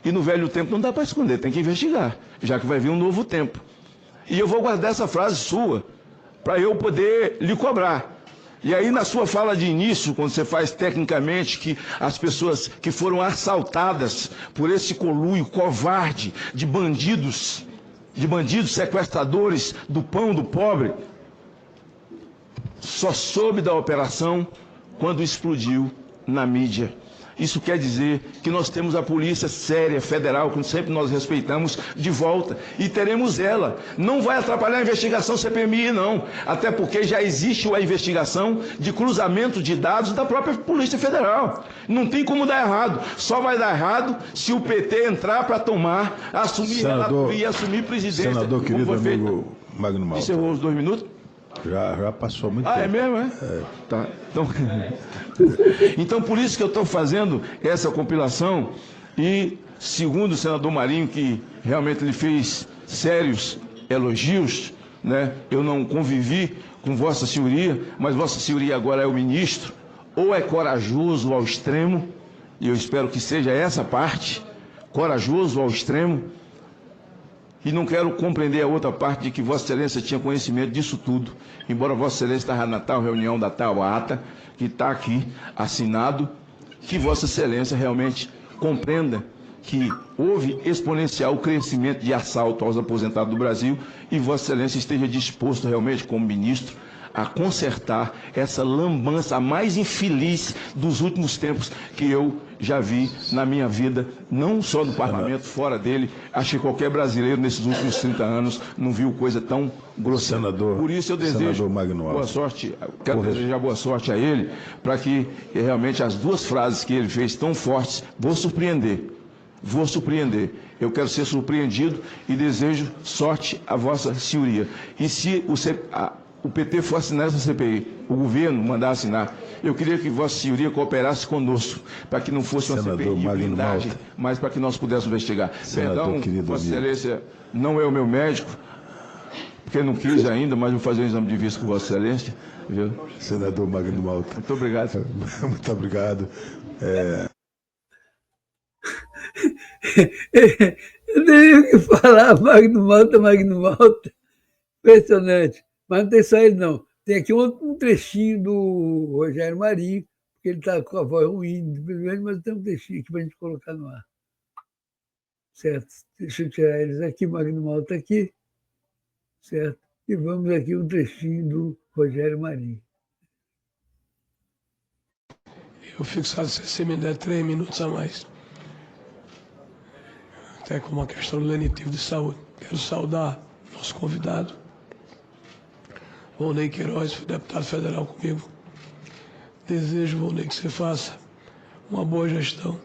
E no velho tempo não dá para esconder, tem que investigar, já que vai vir um novo tempo. E eu vou guardar essa frase sua, para eu poder lhe cobrar. E aí na sua fala de início, quando você faz tecnicamente que as pessoas que foram assaltadas por esse conluio covarde de bandidos sequestradores do pão do pobre, só soube da operação quando explodiu na mídia. Isso quer dizer que nós temos a polícia séria, federal, como sempre nós respeitamos, de volta. E teremos ela. Não vai atrapalhar a investigação CPMI, não. Até porque já existe a investigação de cruzamento de dados da própria Polícia Federal. Não tem como dar errado. Só vai dar errado se o PT entrar para tomar, assumir relatoria e assumir presidência. Senador, querido amigo Magno Malta. Encerrou os 2 minutos? Já passou muito tempo. É mesmo, é? Tá. Então, por isso que eu estou fazendo essa compilação e, segundo o senador Marinho, que realmente ele fez sérios elogios, né? Eu não convivi com Vossa Senhoria, mas Vossa Senhoria agora é o ministro, ou é corajoso ao extremo, e eu espero que seja essa parte, corajoso ao extremo, e não quero compreender a outra parte de que Vossa Excelência tinha conhecimento disso tudo, embora Vossa Excelência estava na tal reunião da tal ata, que está aqui assinado, que Vossa Excelência realmente compreenda que houve exponencial crescimento de assalto aos aposentados do Brasil e Vossa Excelência esteja disposto realmente, como ministro, a consertar essa lambança, a mais infeliz dos últimos tempos que eu já vi na minha vida, não só no parlamento, fora dele. Acho que qualquer brasileiro nesses últimos 30 anos não viu coisa tão grosseira. Senador, por isso eu desejo boa sorte, quero desejar boa sorte a ele, para que realmente as 2 frases que ele fez tão fortes, vou surpreender. Eu quero ser surpreendido e desejo sorte a Vossa Senhoria. E se o PT for assinar essa CPI, o governo mandar assinar, eu queria que Vossa Senhoria cooperasse conosco, para que não fosse uma CPI de blindagem, mas para que nós pudéssemos investigar. Perdão, Vossa Excelência não é o meu médico, porque não quis ainda, mas vou fazer um exame de vista com Vossa Excelência. Viu? Senador Magno Malta. Muito obrigado. Muito obrigado. Eu tenho que falar, Magno Malta. Impressionante. Mas não tem só ele, não. Tem aqui um trechinho do Rogério Marinho, porque ele está com a voz ruim, mas tem um trechinho aqui para a gente colocar no ar. Certo? Deixa eu tirar eles aqui, Magno Malta aqui. Certo? E vamos aqui um trechinho do Rogério Marinho. Eu fico satisfeito se me der 3 minutos a mais. Até com uma questão lenitiva de saúde. Quero saudar nosso convidado, Volney Queiroz, deputado federal comigo. Desejo, Volney, que você faça uma boa gestão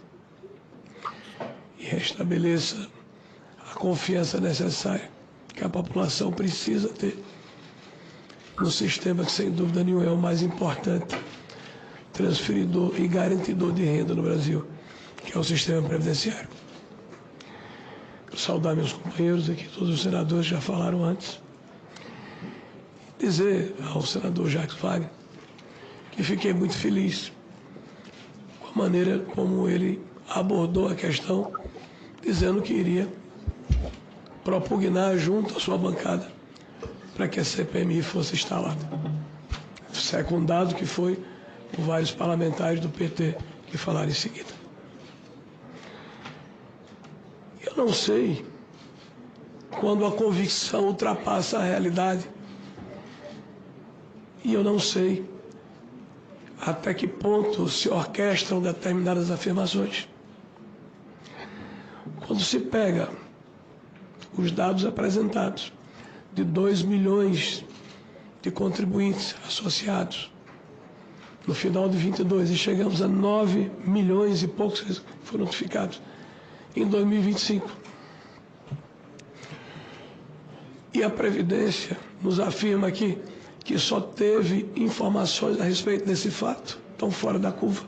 e restabeleça a confiança necessária que a população precisa ter no sistema que, sem dúvida nenhuma, é o mais importante transferidor e garantidor de renda no Brasil, que é o sistema previdenciário. Quero saudar meus companheiros aqui, todos os senadores já falaram antes. Dizer ao senador Jacques Wagner que fiquei muito feliz com a maneira como ele abordou a questão, dizendo que iria propugnar junto à sua bancada para que a CPMI fosse instalada. Secundado que foi por vários parlamentares do PT que falaram em seguida. Eu não sei quando a convicção ultrapassa a realidade. E eu não sei até que ponto se orquestram determinadas afirmações. Quando se pega os dados apresentados de 2 milhões de contribuintes associados no final de 22 e chegamos a 9 milhões e poucos que foram notificados em 2025. E a Previdência nos afirma aqui que só teve informações a respeito desse fato, tão fora da curva,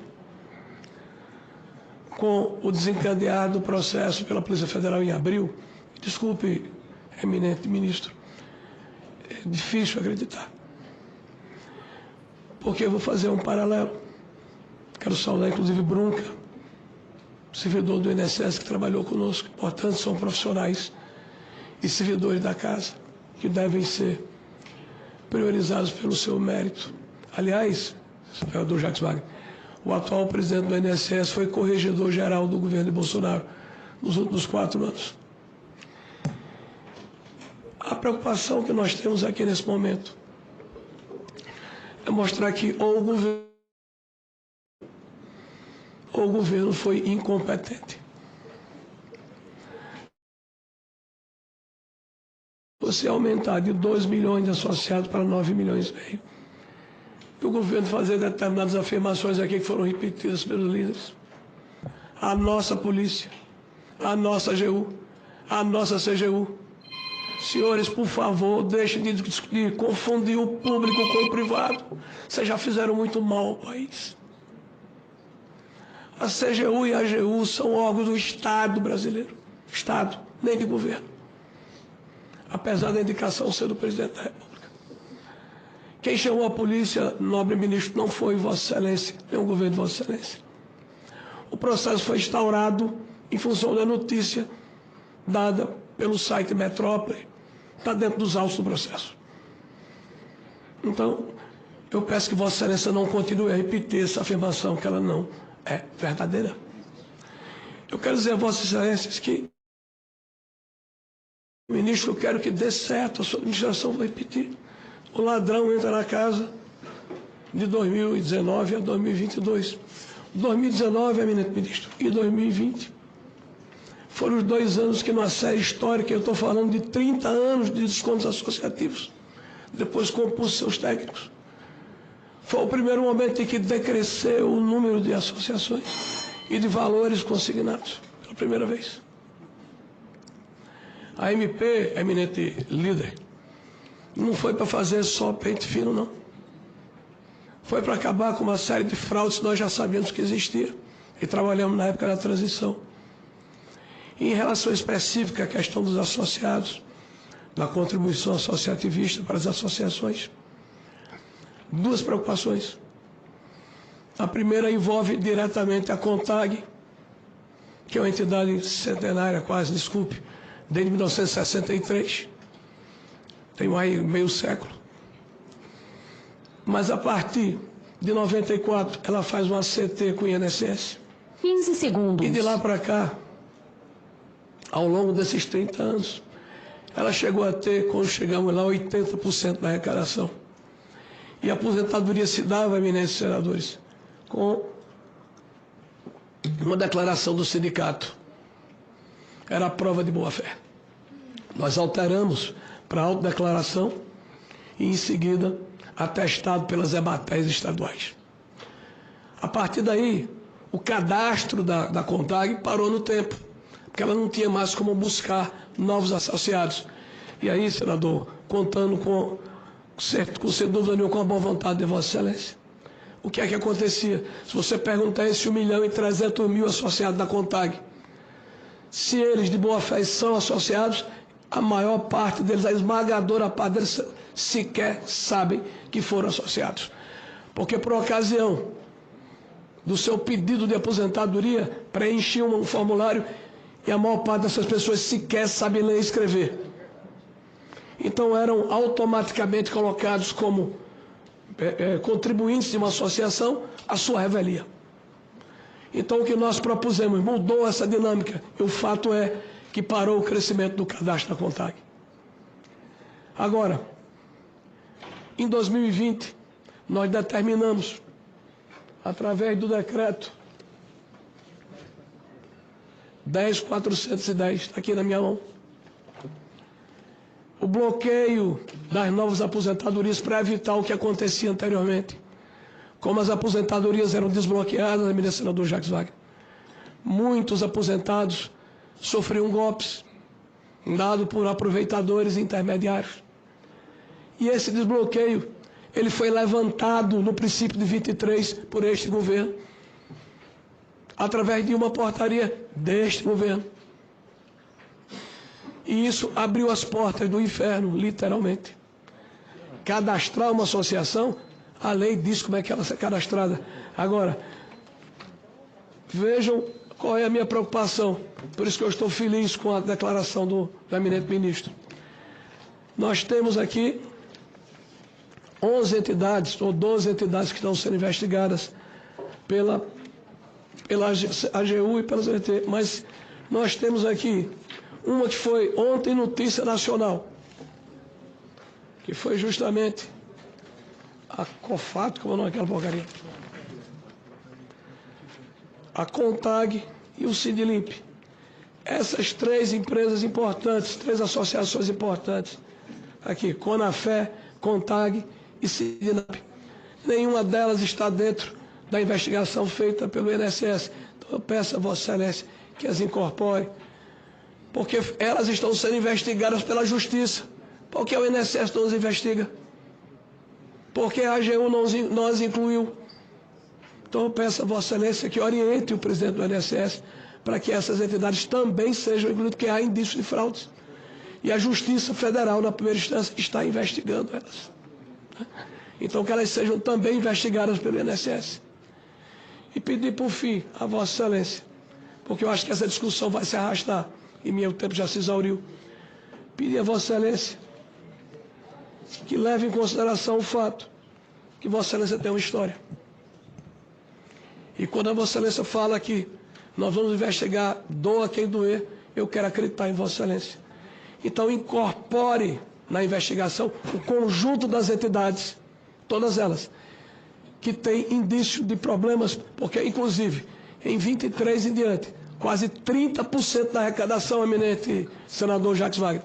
com o desencadear do processo pela Polícia Federal em abril. Desculpe, eminente ministro, é difícil acreditar. Porque eu vou fazer um paralelo. Quero saudar, inclusive, Brunca, servidor do INSS que trabalhou conosco. Portanto, são profissionais e servidores da casa que devem ser priorizados pelo seu mérito. Aliás, senador Jacques Wagner, o atual presidente do INSS foi corregedor-geral do governo de Bolsonaro nos últimos 4 anos. A preocupação que nós temos aqui nesse momento é mostrar que ou o governo foi incompetente. Você aumentar de 2 milhões de associados para 9 milhões e meio. E o governo fazer determinadas afirmações aqui que foram repetidas pelos líderes. A nossa polícia, a nossa AGU, a nossa CGU. Senhores, por favor, deixem de confundir o público com o privado. Vocês já fizeram muito mal ao país. A CGU e a AGU são órgãos do Estado brasileiro. Estado, nem de governo. Apesar da indicação ser do presidente da República. Quem chamou a polícia, nobre ministro, não foi Vossa Excelência, nem o governo de Vossa Excelência. O processo foi instaurado em função da notícia dada pelo site Metrópole, está dentro dos autos do processo. Então, eu peço que Vossa Excelência não continue a repetir essa afirmação, que ela não é verdadeira. Eu quero dizer a Vossa Excelência que ministro, eu quero que dê certo, a sua administração vai repetir. O ladrão entra na casa de 2019 a 2022. 2019, eminente ministro, e 2020 foram os 2 anos que, numa série histórica, eu estou falando de 30 anos de descontos associativos, depois compus seus técnicos. Foi o primeiro momento em que decresceu o número de associações e de valores consignados, pela primeira vez. A MP, eminente líder, não foi para fazer só pente fino, não. Foi para acabar com uma série de fraudes que nós já sabíamos que existia e trabalhamos na época da transição. E em relação específica à questão dos associados, da contribuição associativista para as associações, 2 preocupações. A primeira envolve diretamente a CONTAG, que é uma entidade centenária, quase, desculpe, desde 1963, tem mais meio século. Mas a partir de 94, ela faz uma CT com o INSS. 15 segundos. E de lá para cá, ao longo desses 30 anos, ela chegou a ter, quando chegamos lá, 80% da arrecadação. E a aposentadoria se dava, eminentes senadores, com uma declaração do sindicato. Era a prova de boa-fé. Nós alteramos para a autodeclaração e, em seguida, atestado pelas EBATEs estaduais. A partir daí, o cadastro da CONTAG parou no tempo, porque ela não tinha mais como buscar novos associados. E aí, senador, contando sem dúvida nenhuma, com a boa vontade de Vossa Excelência, o que é que acontecia? Se você perguntar esse 1.300.000 associados da CONTAG, se eles de boa fé são associados, a maior parte deles, a esmagadora parte deles, sequer sabem que foram associados. Porque por ocasião do seu pedido de aposentadoria, preenchiam um formulário e a maior parte dessas pessoas sequer sabe ler e escrever. Então eram automaticamente colocados como contribuintes de uma associação à sua revelia. Então o que nós propusemos mudou essa dinâmica, e o fato é que parou o crescimento do cadastro da CONTAG. Agora, em 2020, nós determinamos, através do decreto 10.410, está aqui na minha mão, o bloqueio das novas aposentadorias para evitar o que acontecia anteriormente. Como as aposentadorias eram desbloqueadas, eminente senador Jacques Wagner, muitos aposentados sofriam golpes dados por aproveitadores intermediários. E esse desbloqueio, ele foi levantado no princípio de 23 por este governo, através de uma portaria deste governo. E isso abriu as portas do inferno, literalmente. Cadastrar uma associação, a lei diz como é que ela é cadastrada. Agora, vejam qual é a minha preocupação. Por isso que eu estou feliz com a declaração do eminente ministro. Nós temos aqui 11 entidades, ou 12 entidades que estão sendo investigadas pela AGU e pela ZT, mas nós temos aqui uma que foi ontem notícia nacional, que foi justamente a Cofato, como não é aquela porcaria, a Contag e o Sindlimp. Essas 3 empresas importantes, 3 associações importantes, aqui, Conafé, Contag e Sindlimp, nenhuma delas está dentro da investigação feita pelo INSS. Então eu peço a Vossa Excelência que as incorpore, porque elas estão sendo investigadas pela Justiça. Por que o INSS não as investiga? Por que a AGU não as incluiu? Então eu peço a Vossa Excelência que oriente o presidente do INSS para que essas entidades também sejam incluídas, porque há indícios de fraudes. E a Justiça Federal, na primeira instância, está investigando elas. Então que elas sejam também investigadas pelo INSS. E pedir, por fim, a Vossa Excelência, porque eu acho que essa discussão vai se arrastar, e meu tempo já se exauriu, pedir a Vossa Excelência que leve em consideração o fato que Vossa Excelência tem uma história. E quando a Vossa Excelência fala que nós vamos investigar, doa quem doer, eu quero acreditar em Vossa Excelência. Então incorpore na investigação o conjunto das entidades, todas elas, que têm indício de problemas, porque inclusive em 23 em diante, quase 30% da arrecadação, eminente senador Jacques Wagner,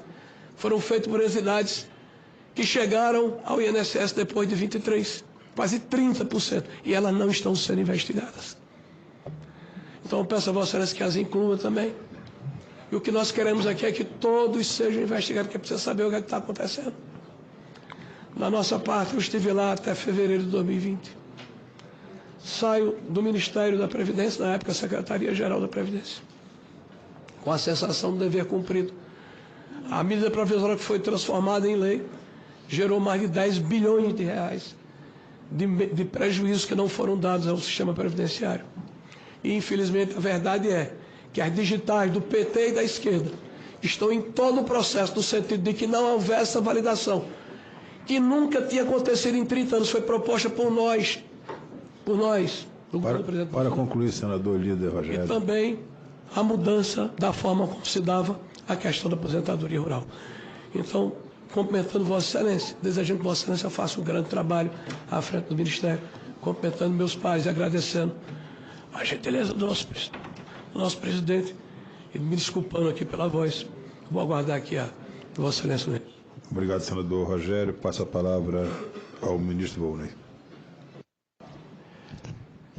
foram feitos por entidades que chegaram ao INSS depois de 23, quase 30%, e elas não estão sendo investigadas. Então eu peço a Vossa Excelência que as inclua também. E o que nós queremos aqui é que todos sejam investigados, porque precisa saber o que está acontecendo. Da nossa parte, eu estive lá até fevereiro de 2020. Saio do Ministério da Previdência, na época Secretaria-Geral da Previdência, com a sensação do dever cumprido. A medida provisória que foi transformada em lei gerou mais de 10 bilhões de reais de prejuízos que não foram dados ao sistema previdenciário. E, infelizmente, a verdade é que as digitais do PT e da esquerda estão em todo o processo, no sentido de que não houvesse essa validação, que nunca tinha acontecido em 30 anos, foi proposta por nós, do presidente. Para concluir, senador líder Rogério. E também a mudança da forma como se dava a questão da aposentadoria rural. Então, cumprimentando Vossa Excelência, desejando que Vossa Excelência faça um grande trabalho à frente do Ministério, cumprimentando meus pais e agradecendo a gentileza do nosso presidente e me desculpando aqui pela voz. Vou aguardar aqui a Vossa Excelência. Obrigado, senador Rogério. Passo a palavra ao ministro Volney.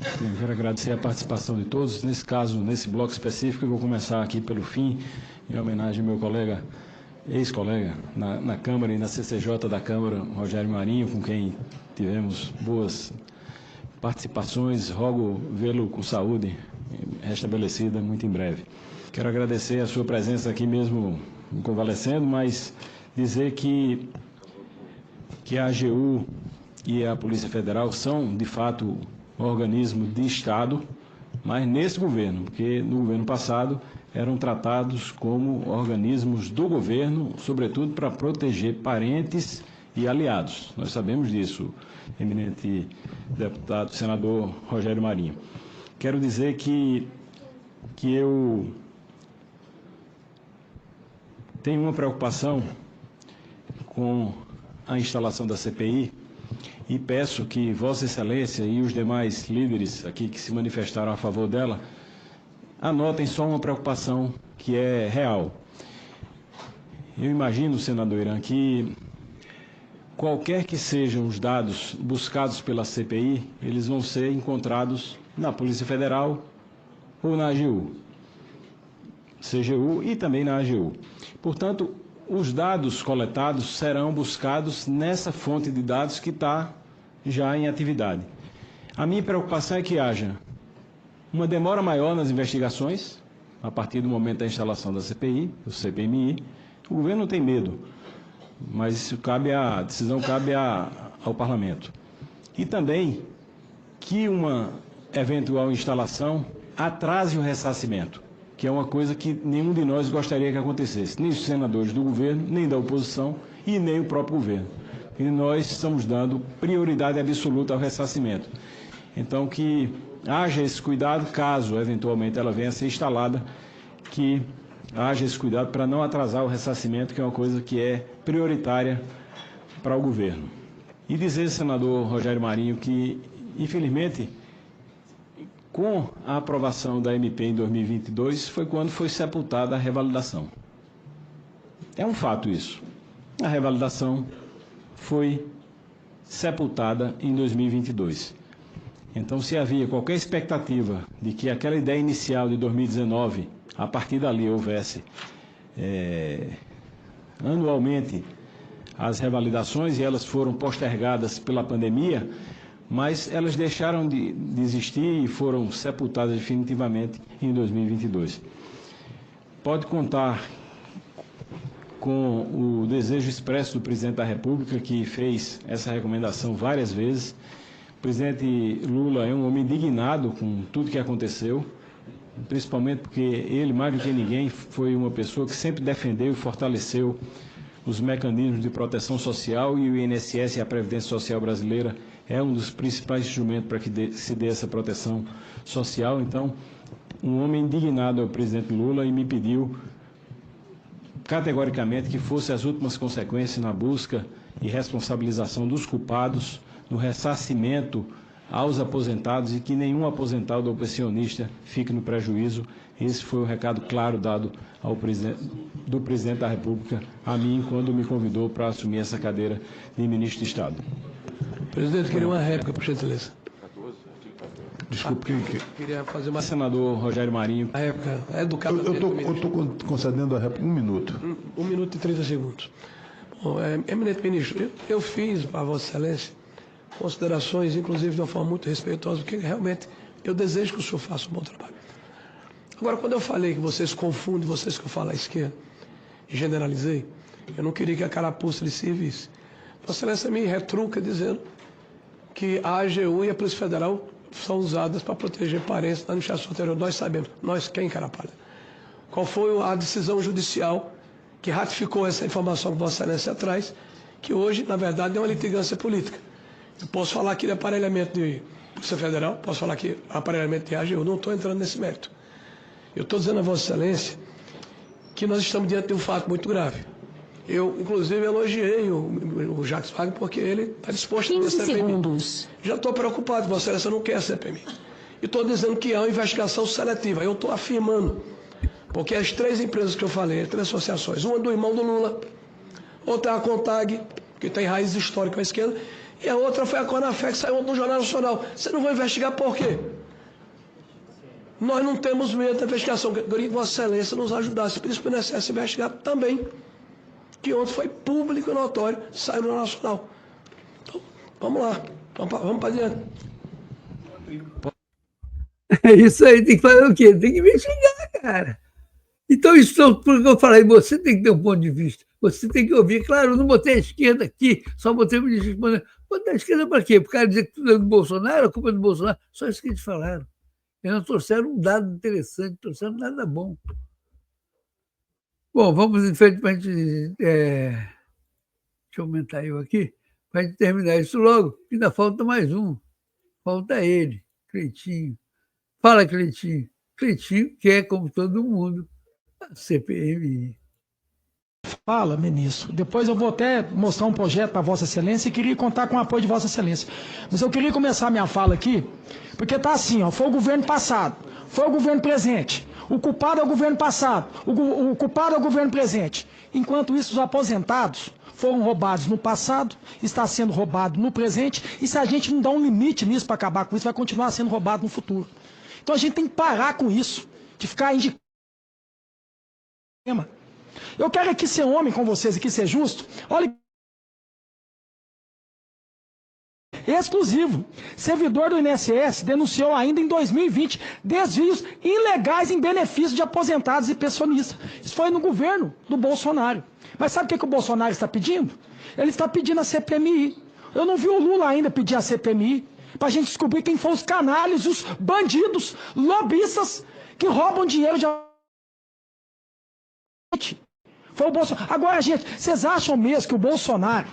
Eu quero agradecer a participação de todos. Nesse caso, nesse bloco específico, eu vou começar aqui pelo fim, em homenagem ao meu colega, ex-colega, na Câmara e na CCJ da Câmara, Rogério Marinho, com quem tivemos boas participações. Rogo vê-lo com saúde restabelecida muito em breve. Quero agradecer a sua presença aqui mesmo convalescendo, mas dizer que a AGU e a Polícia Federal são, de fato, organismos de Estado, mas nesse governo, porque no governo passado eram tratados como organismos do governo, sobretudo para proteger parentes e aliados. Nós sabemos disso, eminente deputado, senador Rogério Marinho. Quero dizer que eu tenho uma preocupação com a instalação da CPI e peço que Vossa Excelência e os demais líderes aqui que se manifestaram a favor dela anotem só uma preocupação que é real. Eu imagino, senador Irã, que qualquer que sejam os dados buscados pela CPI, eles vão ser encontrados na Polícia Federal ou na AGU, CGU e também na AGU. Portanto, os dados coletados serão buscados nessa fonte de dados que está já em atividade. A minha preocupação é que haja uma demora maior nas investigações, a partir do momento da instalação da CPI, do CPMI. O governo não tem medo, mas isso a decisão cabe ao Parlamento. E também que uma eventual instalação atrase o ressarcimento, que é uma coisa que nenhum de nós gostaria que acontecesse, nem os senadores do governo, nem da oposição e nem o próprio governo. E nós estamos dando prioridade absoluta ao ressarcimento. Então, que haja esse cuidado, caso eventualmente ela venha a ser instalada, que haja esse cuidado para não atrasar o ressarcimento, que é uma coisa que é prioritária para o governo. E dizer, senador Rogério Marinho, que, infelizmente, com a aprovação da MP em 2022, foi quando foi sepultada a revalidação. É um fato isso. A revalidação foi sepultada em 2022. Então, se havia qualquer expectativa de que aquela ideia inicial de 2019, a partir dali houvesse anualmente as revalidações, e elas foram postergadas pela pandemia, mas elas deixaram de existir e foram sepultadas definitivamente em 2022. Pode contar com o desejo expresso do presidente da República, que fez essa recomendação várias vezes. O presidente Lula é um homem indignado com tudo que aconteceu, principalmente porque ele, mais do que ninguém, foi uma pessoa que sempre defendeu e fortaleceu os mecanismos de proteção social, e o INSS e a Previdência Social brasileira é um dos principais instrumentos para que se dê essa proteção social. Então, um homem indignado é o presidente Lula e me pediu categoricamente que fossem as últimas consequências na busca e responsabilização dos culpados, no ressarcimento aos aposentados, e que nenhum aposentado ou pensionista fique no prejuízo. Esse foi o recado claro dado do presidente da República a mim quando me convidou para assumir essa cadeira de ministro de Estado. Presidente, queria uma réplica, por gentileza. Desculpe, Queria fazer uma Senador Rogério Marinho. réplica. É do cabo. eu estou concedendo a réplica 1 minuto. 1 minuto e 30 segundos. Bom, eminente ministro, eu fiz para Vossa Excelência considerações, inclusive de uma forma muito respeitosa, porque realmente eu desejo que o senhor faça um bom trabalho. Agora, quando eu falei que vocês confundem, vocês que eu falo à esquerda, e generalizei, eu não queria que a carapuça lhe servisse. Vossa Excelência me retruca dizendo que a AGU e a Polícia Federal são usadas para proteger parentes da administração anterior. Nós sabemos, nós quem, Carapalha? Qual foi a decisão judicial que ratificou essa informação que Vossa Excelência traz, que hoje, na verdade, é uma litigância política. Eu posso falar aqui de aparelhamento de Polícia Federal, posso falar aqui de aparelhamento de AGU, não estou entrando nesse mérito. Eu estou dizendo a Vossa Excelência que nós estamos diante de um fato muito grave. Eu, inclusive, elogiei o Jacques Wagner porque ele está disposto a ter 15 segundos. Já estou preocupado, Vossa Excelência não quer a CPMI. E estou dizendo que há uma investigação seletiva. Eu estou afirmando, porque as 3 empresas que eu falei, as 3 associações, uma do irmão do Lula, outra é a Contag, que tem raiz histórica à esquerda, e a outra foi a Conafé, que saiu no Jornal Nacional. Você não vai investigar por quê? Nós não temos medo da investigação. Queria que Vossa Excelência nos ajudasse, por isso que o INSS investigar também, que ontem foi público e notório, saiu no Nacional. Então, vamos lá, vamos para adiante. É isso aí, tem que fazer o quê? Tem que investigar, cara. Então, isso porque eu falei, você tem que ter um ponto de vista, você tem que ouvir. Claro, eu não botei a esquerda aqui, só botei o ministro respondendo. Botar a esquerda para quê? Para o cara dizer que tudo é do Bolsonaro, a culpa é do Bolsonaro. Só isso que eles falaram. Eles não trouxeram um dado interessante, trouxeram nada bom. Bom, vamos em frente para a gente. Deixa eu aumentar eu aqui, para a gente terminar isso logo. Ainda falta mais um. Falta ele, Cleitinho. Fala, Cleitinho. Cleitinho quer, como todo mundo, a CPMI. Fala, ministro. Depois eu vou até mostrar um projeto para Vossa Excelência e queria contar com o apoio de Vossa Excelência. Mas eu queria começar minha fala aqui, porque tá assim, ó, foi o governo passado, foi o governo presente, o culpado é o governo passado, o culpado é o governo presente. Enquanto isso, os aposentados foram roubados no passado, está sendo roubado no presente, e se a gente não dá um limite nisso para acabar com isso, vai continuar sendo roubado no futuro. Então a gente tem que parar com isso, de ficar indicando. Eu quero aqui ser homem com vocês, aqui ser justo. Olha, exclusivo. Servidor do INSS denunciou ainda em 2020 desvios ilegais em benefício de aposentados e pensionistas. Isso foi no governo do Bolsonaro. Mas sabe o que o Bolsonaro está pedindo? Ele está pedindo a CPMI. Eu não vi o Lula ainda pedir a CPMI para a gente descobrir quem foram os canalhas, os bandidos, lobistas que roubam dinheiro de... Foi o Bolsonaro. Agora, gente, vocês acham mesmo que o Bolsonaro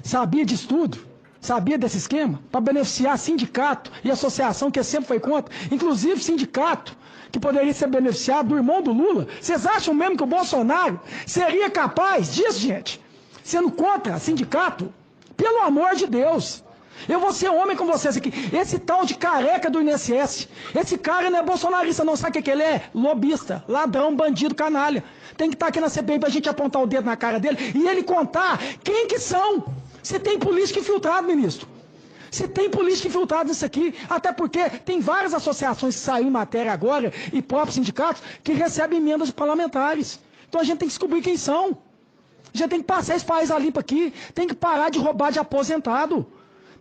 sabia disso tudo? Sabia desse esquema? Para beneficiar sindicato e associação que sempre foi contra, inclusive sindicato que poderia ser beneficiado do irmão do Lula. Vocês acham mesmo que o Bolsonaro seria capaz disso, gente? Sendo contra sindicato, Pelo amor de Deus. Eu vou ser homem com vocês aqui. Esse tal de careca do INSS, esse cara não é bolsonarista, não. Sabe o que ele é? Lobista, ladrão, bandido, canalha. Tem que estar aqui na CPI pra gente apontar o dedo na cara dele e ele contar quem que são. Se tem político infiltrado, ministro. Se tem político infiltrado nisso aqui. Até porque tem várias associações que saíram em matéria agora e próprios sindicatos que recebem emendas de parlamentares. Então a gente tem que descobrir quem são. A gente tem que passar esse país a limpo aqui. Tem que parar de roubar de aposentado.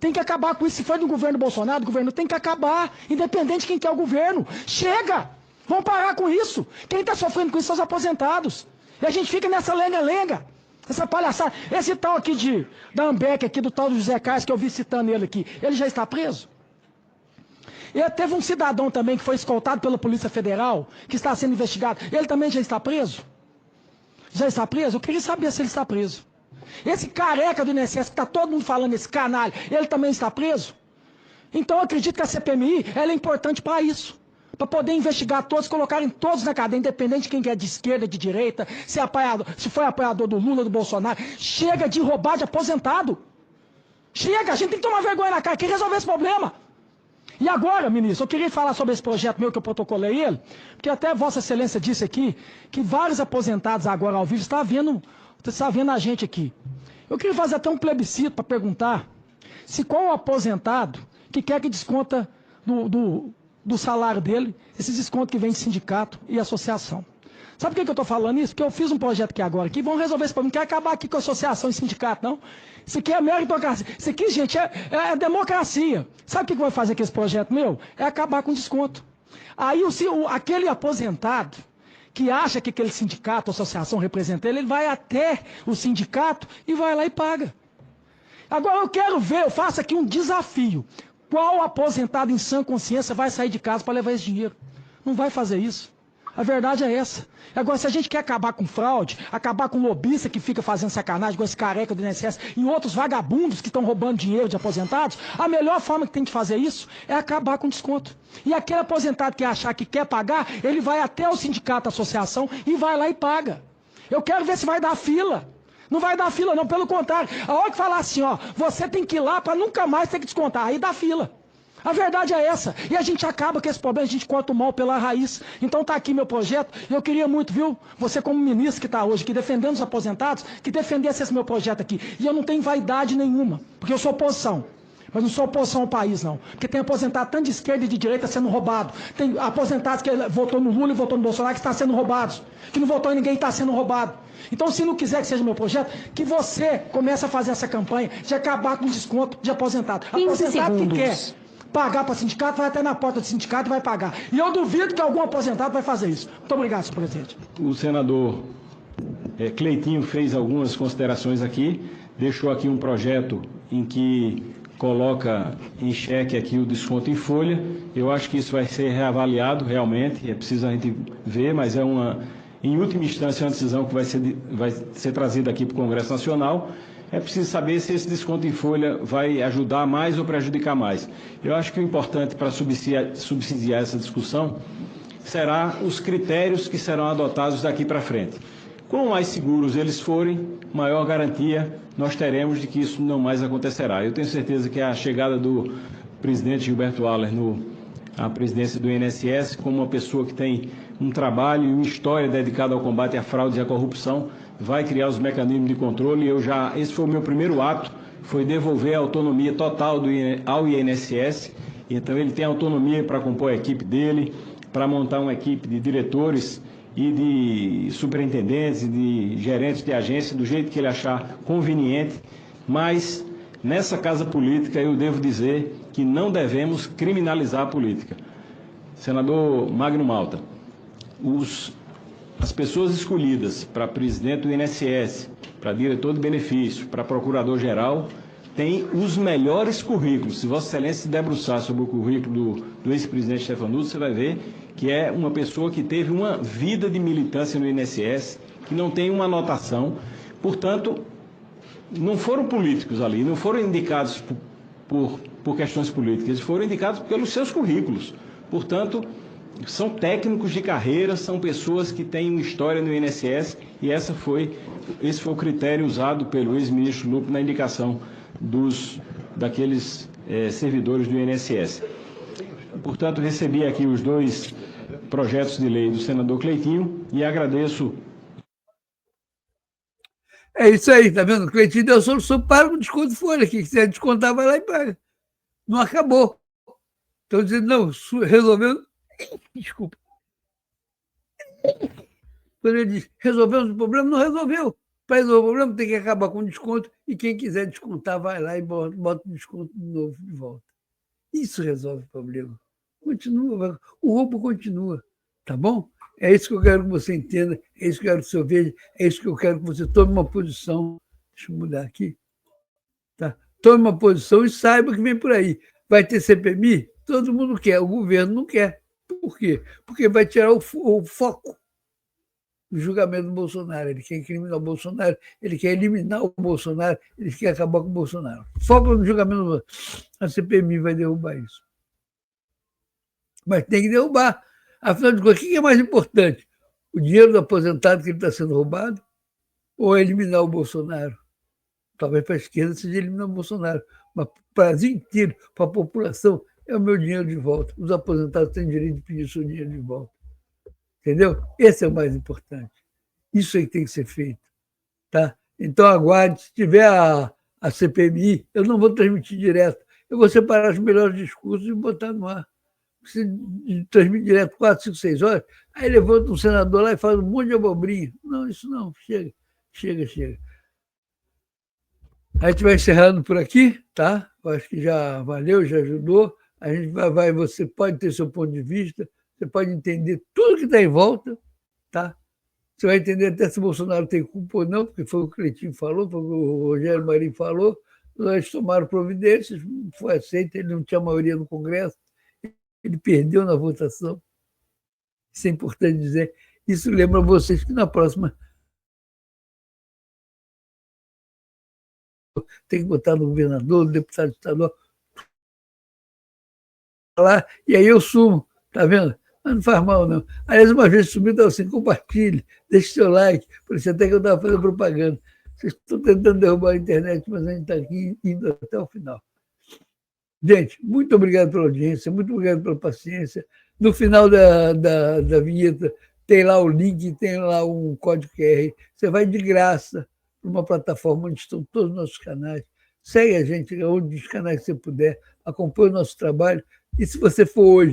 Tem que acabar com isso. Se for do governo Bolsonaro, do governo tem que acabar, independente de quem quer o governo. Chega! Vamos parar com isso. Quem está sofrendo com isso são os aposentados. E a gente fica nessa lenga-lenga. Essa palhaçada. Esse tal aqui da Ambec, aqui, do tal do José Carlos, que eu vi citando ele aqui, ele já está preso? E teve um cidadão também que foi escoltado pela Polícia Federal, que está sendo investigado. Ele também já está preso? Já está preso? Eu queria saber se ele está preso. Esse careca do INSS, que está todo mundo falando, esse canalha, ele também está preso? Então eu acredito que a CPMI ela é importante para isso. Para poder investigar todos, colocarem todos na cadeia, independente de quem é de esquerda, de direita, se foi apoiador do Lula, do Bolsonaro. Chega de roubar de aposentado. Chega, a gente tem que tomar vergonha na cara, que resolver esse problema. E agora, ministro, eu queria falar sobre esse projeto meu que eu protocolei ele, porque até Vossa Excelência disse aqui que vários aposentados agora ao vivo estão vendo a gente aqui. Eu queria fazer até um plebiscito para perguntar se qual o aposentado que quer que desconta do salário dele, esses descontos que vem de sindicato e associação. Sabe por que eu estou falando isso? Porque eu fiz um projeto aqui agora, que vão resolver esse problema. Não quer acabar aqui com a associação e sindicato, não. Isso aqui é meritocracia. Isso aqui, gente, é democracia. Sabe o que vai fazer com esse projeto meu? É acabar com desconto. Aí aquele aposentado que acha que aquele sindicato, associação representa ele vai até o sindicato e vai lá e paga. Agora eu quero ver, eu faço aqui um desafio. Qual aposentado em sã consciência vai sair de casa para levar esse dinheiro? Não vai fazer isso. A verdade é essa. Agora, se a gente quer acabar com fraude, acabar com lobista que fica fazendo sacanagem com esse careca do INSS e outros vagabundos que estão roubando dinheiro de aposentados, a melhor forma que tem de fazer isso é acabar com desconto. E aquele aposentado que achar que quer pagar, ele vai até o sindicato, a associação, e vai lá e paga. Eu quero ver se vai dar fila. Não vai dar fila não, pelo contrário. A hora que falar assim, ó, você tem que ir lá para nunca mais ter que descontar, aí dá fila. A verdade é essa. E a gente acaba com esse problema, a gente corta o mal pela raiz. Então tá aqui meu projeto. E eu queria muito, viu, você como ministro que está hoje aqui defendendo os aposentados, que defendesse esse meu projeto aqui. E eu não tenho vaidade nenhuma, porque eu sou oposição. Mas não sou oposição ao país, não. Porque tem aposentado tanto de esquerda e de direita sendo roubado. Tem aposentados que votou no Lula e votou no Bolsonaro que está sendo roubados. Que não votou em ninguém está sendo roubado. Então, se não quiser que seja meu projeto, que você comece a fazer essa campanha de acabar com o desconto de aposentado. Aposentado que quer pagar para sindicato, vai até na porta do sindicato e vai pagar. E eu duvido que algum aposentado vai fazer isso. Muito obrigado, senhor presidente. O senador Cleitinho fez algumas considerações aqui, deixou aqui um projeto em que coloca em xeque aqui o desconto em folha. Eu acho que isso vai ser reavaliado realmente, é preciso a gente ver, mas é em última instância, uma decisão que vai ser trazida aqui para o Congresso Nacional. É preciso saber se esse desconto em folha vai ajudar mais ou prejudicar mais. Eu acho que o importante para subsidiar essa discussão será os critérios que serão adotados daqui para frente. Quanto mais seguros eles forem, maior garantia nós teremos de que isso não mais acontecerá. Eu tenho certeza que a chegada do presidente Gilberto Aller à presidência do INSS, como uma pessoa que tem um trabalho e uma história dedicada ao combate à fraude e à corrupção, vai criar os mecanismos de controle. Esse foi o meu primeiro ato, foi devolver a autonomia total ao INSS. Então ele tem autonomia para compor a equipe dele, para montar uma equipe de diretores e de superintendentes, de gerentes de agência, do jeito que ele achar conveniente. Mas nessa casa política eu devo dizer que não devemos criminalizar a política. Senador Magno Malta, as pessoas escolhidas para presidente do INSS, para diretor de benefício, para procurador-geral, têm os melhores currículos. Se Vossa Excelência se debruçar sobre o currículo do ex-presidente Stefanuto, você vai ver que é uma pessoa que teve uma vida de militância no INSS, que não tem uma anotação. Portanto, não foram políticos ali, não foram indicados por questões políticas, eles foram indicados pelos seus currículos. Portanto, são técnicos de carreira, são pessoas que têm uma história no INSS e esse foi o critério usado pelo ex-ministro Lupe na indicação daqueles servidores do INSS. Portanto, recebi aqui os 2 projetos de lei do senador Cleitinho e agradeço. É isso aí, tá vendo? O Cleitinho deu a solução, para o desconto de folha. Quem quiser descontar, vai lá e paga. Não acabou. Estão dizendo, não, resolveu. Desculpa. Quando ele diz, resolvemos o problema, não resolveu. Para resolver o problema, tem que acabar com o desconto e quem quiser descontar, vai lá e bota o desconto de novo de volta. Isso resolve o problema. Continua, o roubo continua, tá bom? É isso que eu quero que você entenda, é isso que eu quero que você veja, é isso que eu quero que você tome uma posição. Deixa eu mudar aqui. Tá? Tome uma posição e saiba que vem por aí. Vai ter CPMI? Todo mundo quer, o governo não quer. Por quê? Porque vai tirar o foco do julgamento do Bolsonaro. Ele quer incriminar o Bolsonaro, ele quer eliminar o Bolsonaro, ele quer acabar com o Bolsonaro. Foco no julgamento do Bolsonaro. A CPMI vai derrubar isso. Mas tem que derrubar. Afinal de contas, o que é mais importante? O dinheiro do aposentado que ele está sendo roubado ou eliminar o Bolsonaro? Talvez para a esquerda seja eliminar o Bolsonaro, mas para o Brasil inteiro, para a população, é o meu dinheiro de volta. Os aposentados têm direito de pedir o seu dinheiro de volta. Entendeu? Esse é o mais importante. Isso aí tem que ser feito. Tá? Então, aguarde. Se tiver a CPMI, eu não vou transmitir direto. Eu vou separar os melhores discursos e botar no ar. Se transmite direto 4, 5, 6 horas, aí levanta um senador lá e faz um monte de abobrinha. Não, isso não. Chega. A gente vai encerrando por aqui, tá? Eu acho que já valeu, já ajudou. A gente você pode ter seu ponto de vista, você pode entender tudo que está em volta, tá? Você vai entender até se o Bolsonaro tem culpa ou não, porque foi o que o Cleitinho falou, foi o que o Rogério Marinho falou. Nós tomaram providências, foi aceito, ele não tinha maioria no Congresso, ele perdeu na votação. Isso é importante dizer. Isso lembra vocês que na próxima tem que botar no governador, no deputado estadual, lá, e aí eu sumo, tá vendo? Mas não faz mal, não. Aliás, uma vez sumiu, estava assim, compartilhe, deixe seu like, parecia até que eu estava fazendo propaganda. Vocês estão tentando derrubar a internet, mas a gente está aqui indo até o final. Gente, muito obrigado pela audiência, muito obrigado pela paciência. No final da vinheta tem lá o link, tem lá um código QR. Você vai de graça para uma plataforma onde estão todos os nossos canais. Segue a gente onde os canais que você puder, acompanhe o nosso trabalho. E se você for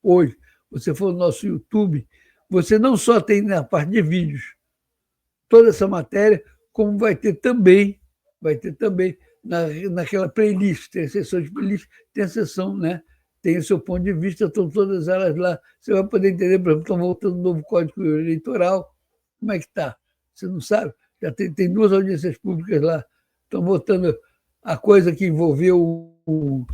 hoje, você for no nosso YouTube, você não só tem na parte de vídeos toda essa matéria, como vai ter também naquela playlist, tem a seção de playlist, tem a seção, né? Tem o seu ponto de vista, estão todas elas lá. Você vai poder entender, por exemplo, estão voltando um novo Código Eleitoral. Como é que está? Você não sabe? Já tem 2 audiências públicas lá. Estão votando a coisa que envolveu o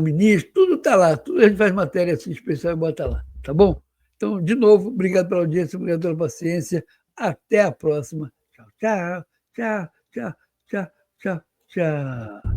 ministro, tudo está lá. Tudo a gente faz matéria assim especial e bota lá. Tá bom? Então, de novo, obrigado pela audiência, obrigado pela paciência. Até a próxima. Tchau, tchau, tchau, tchau, tchau, tchau, tchau.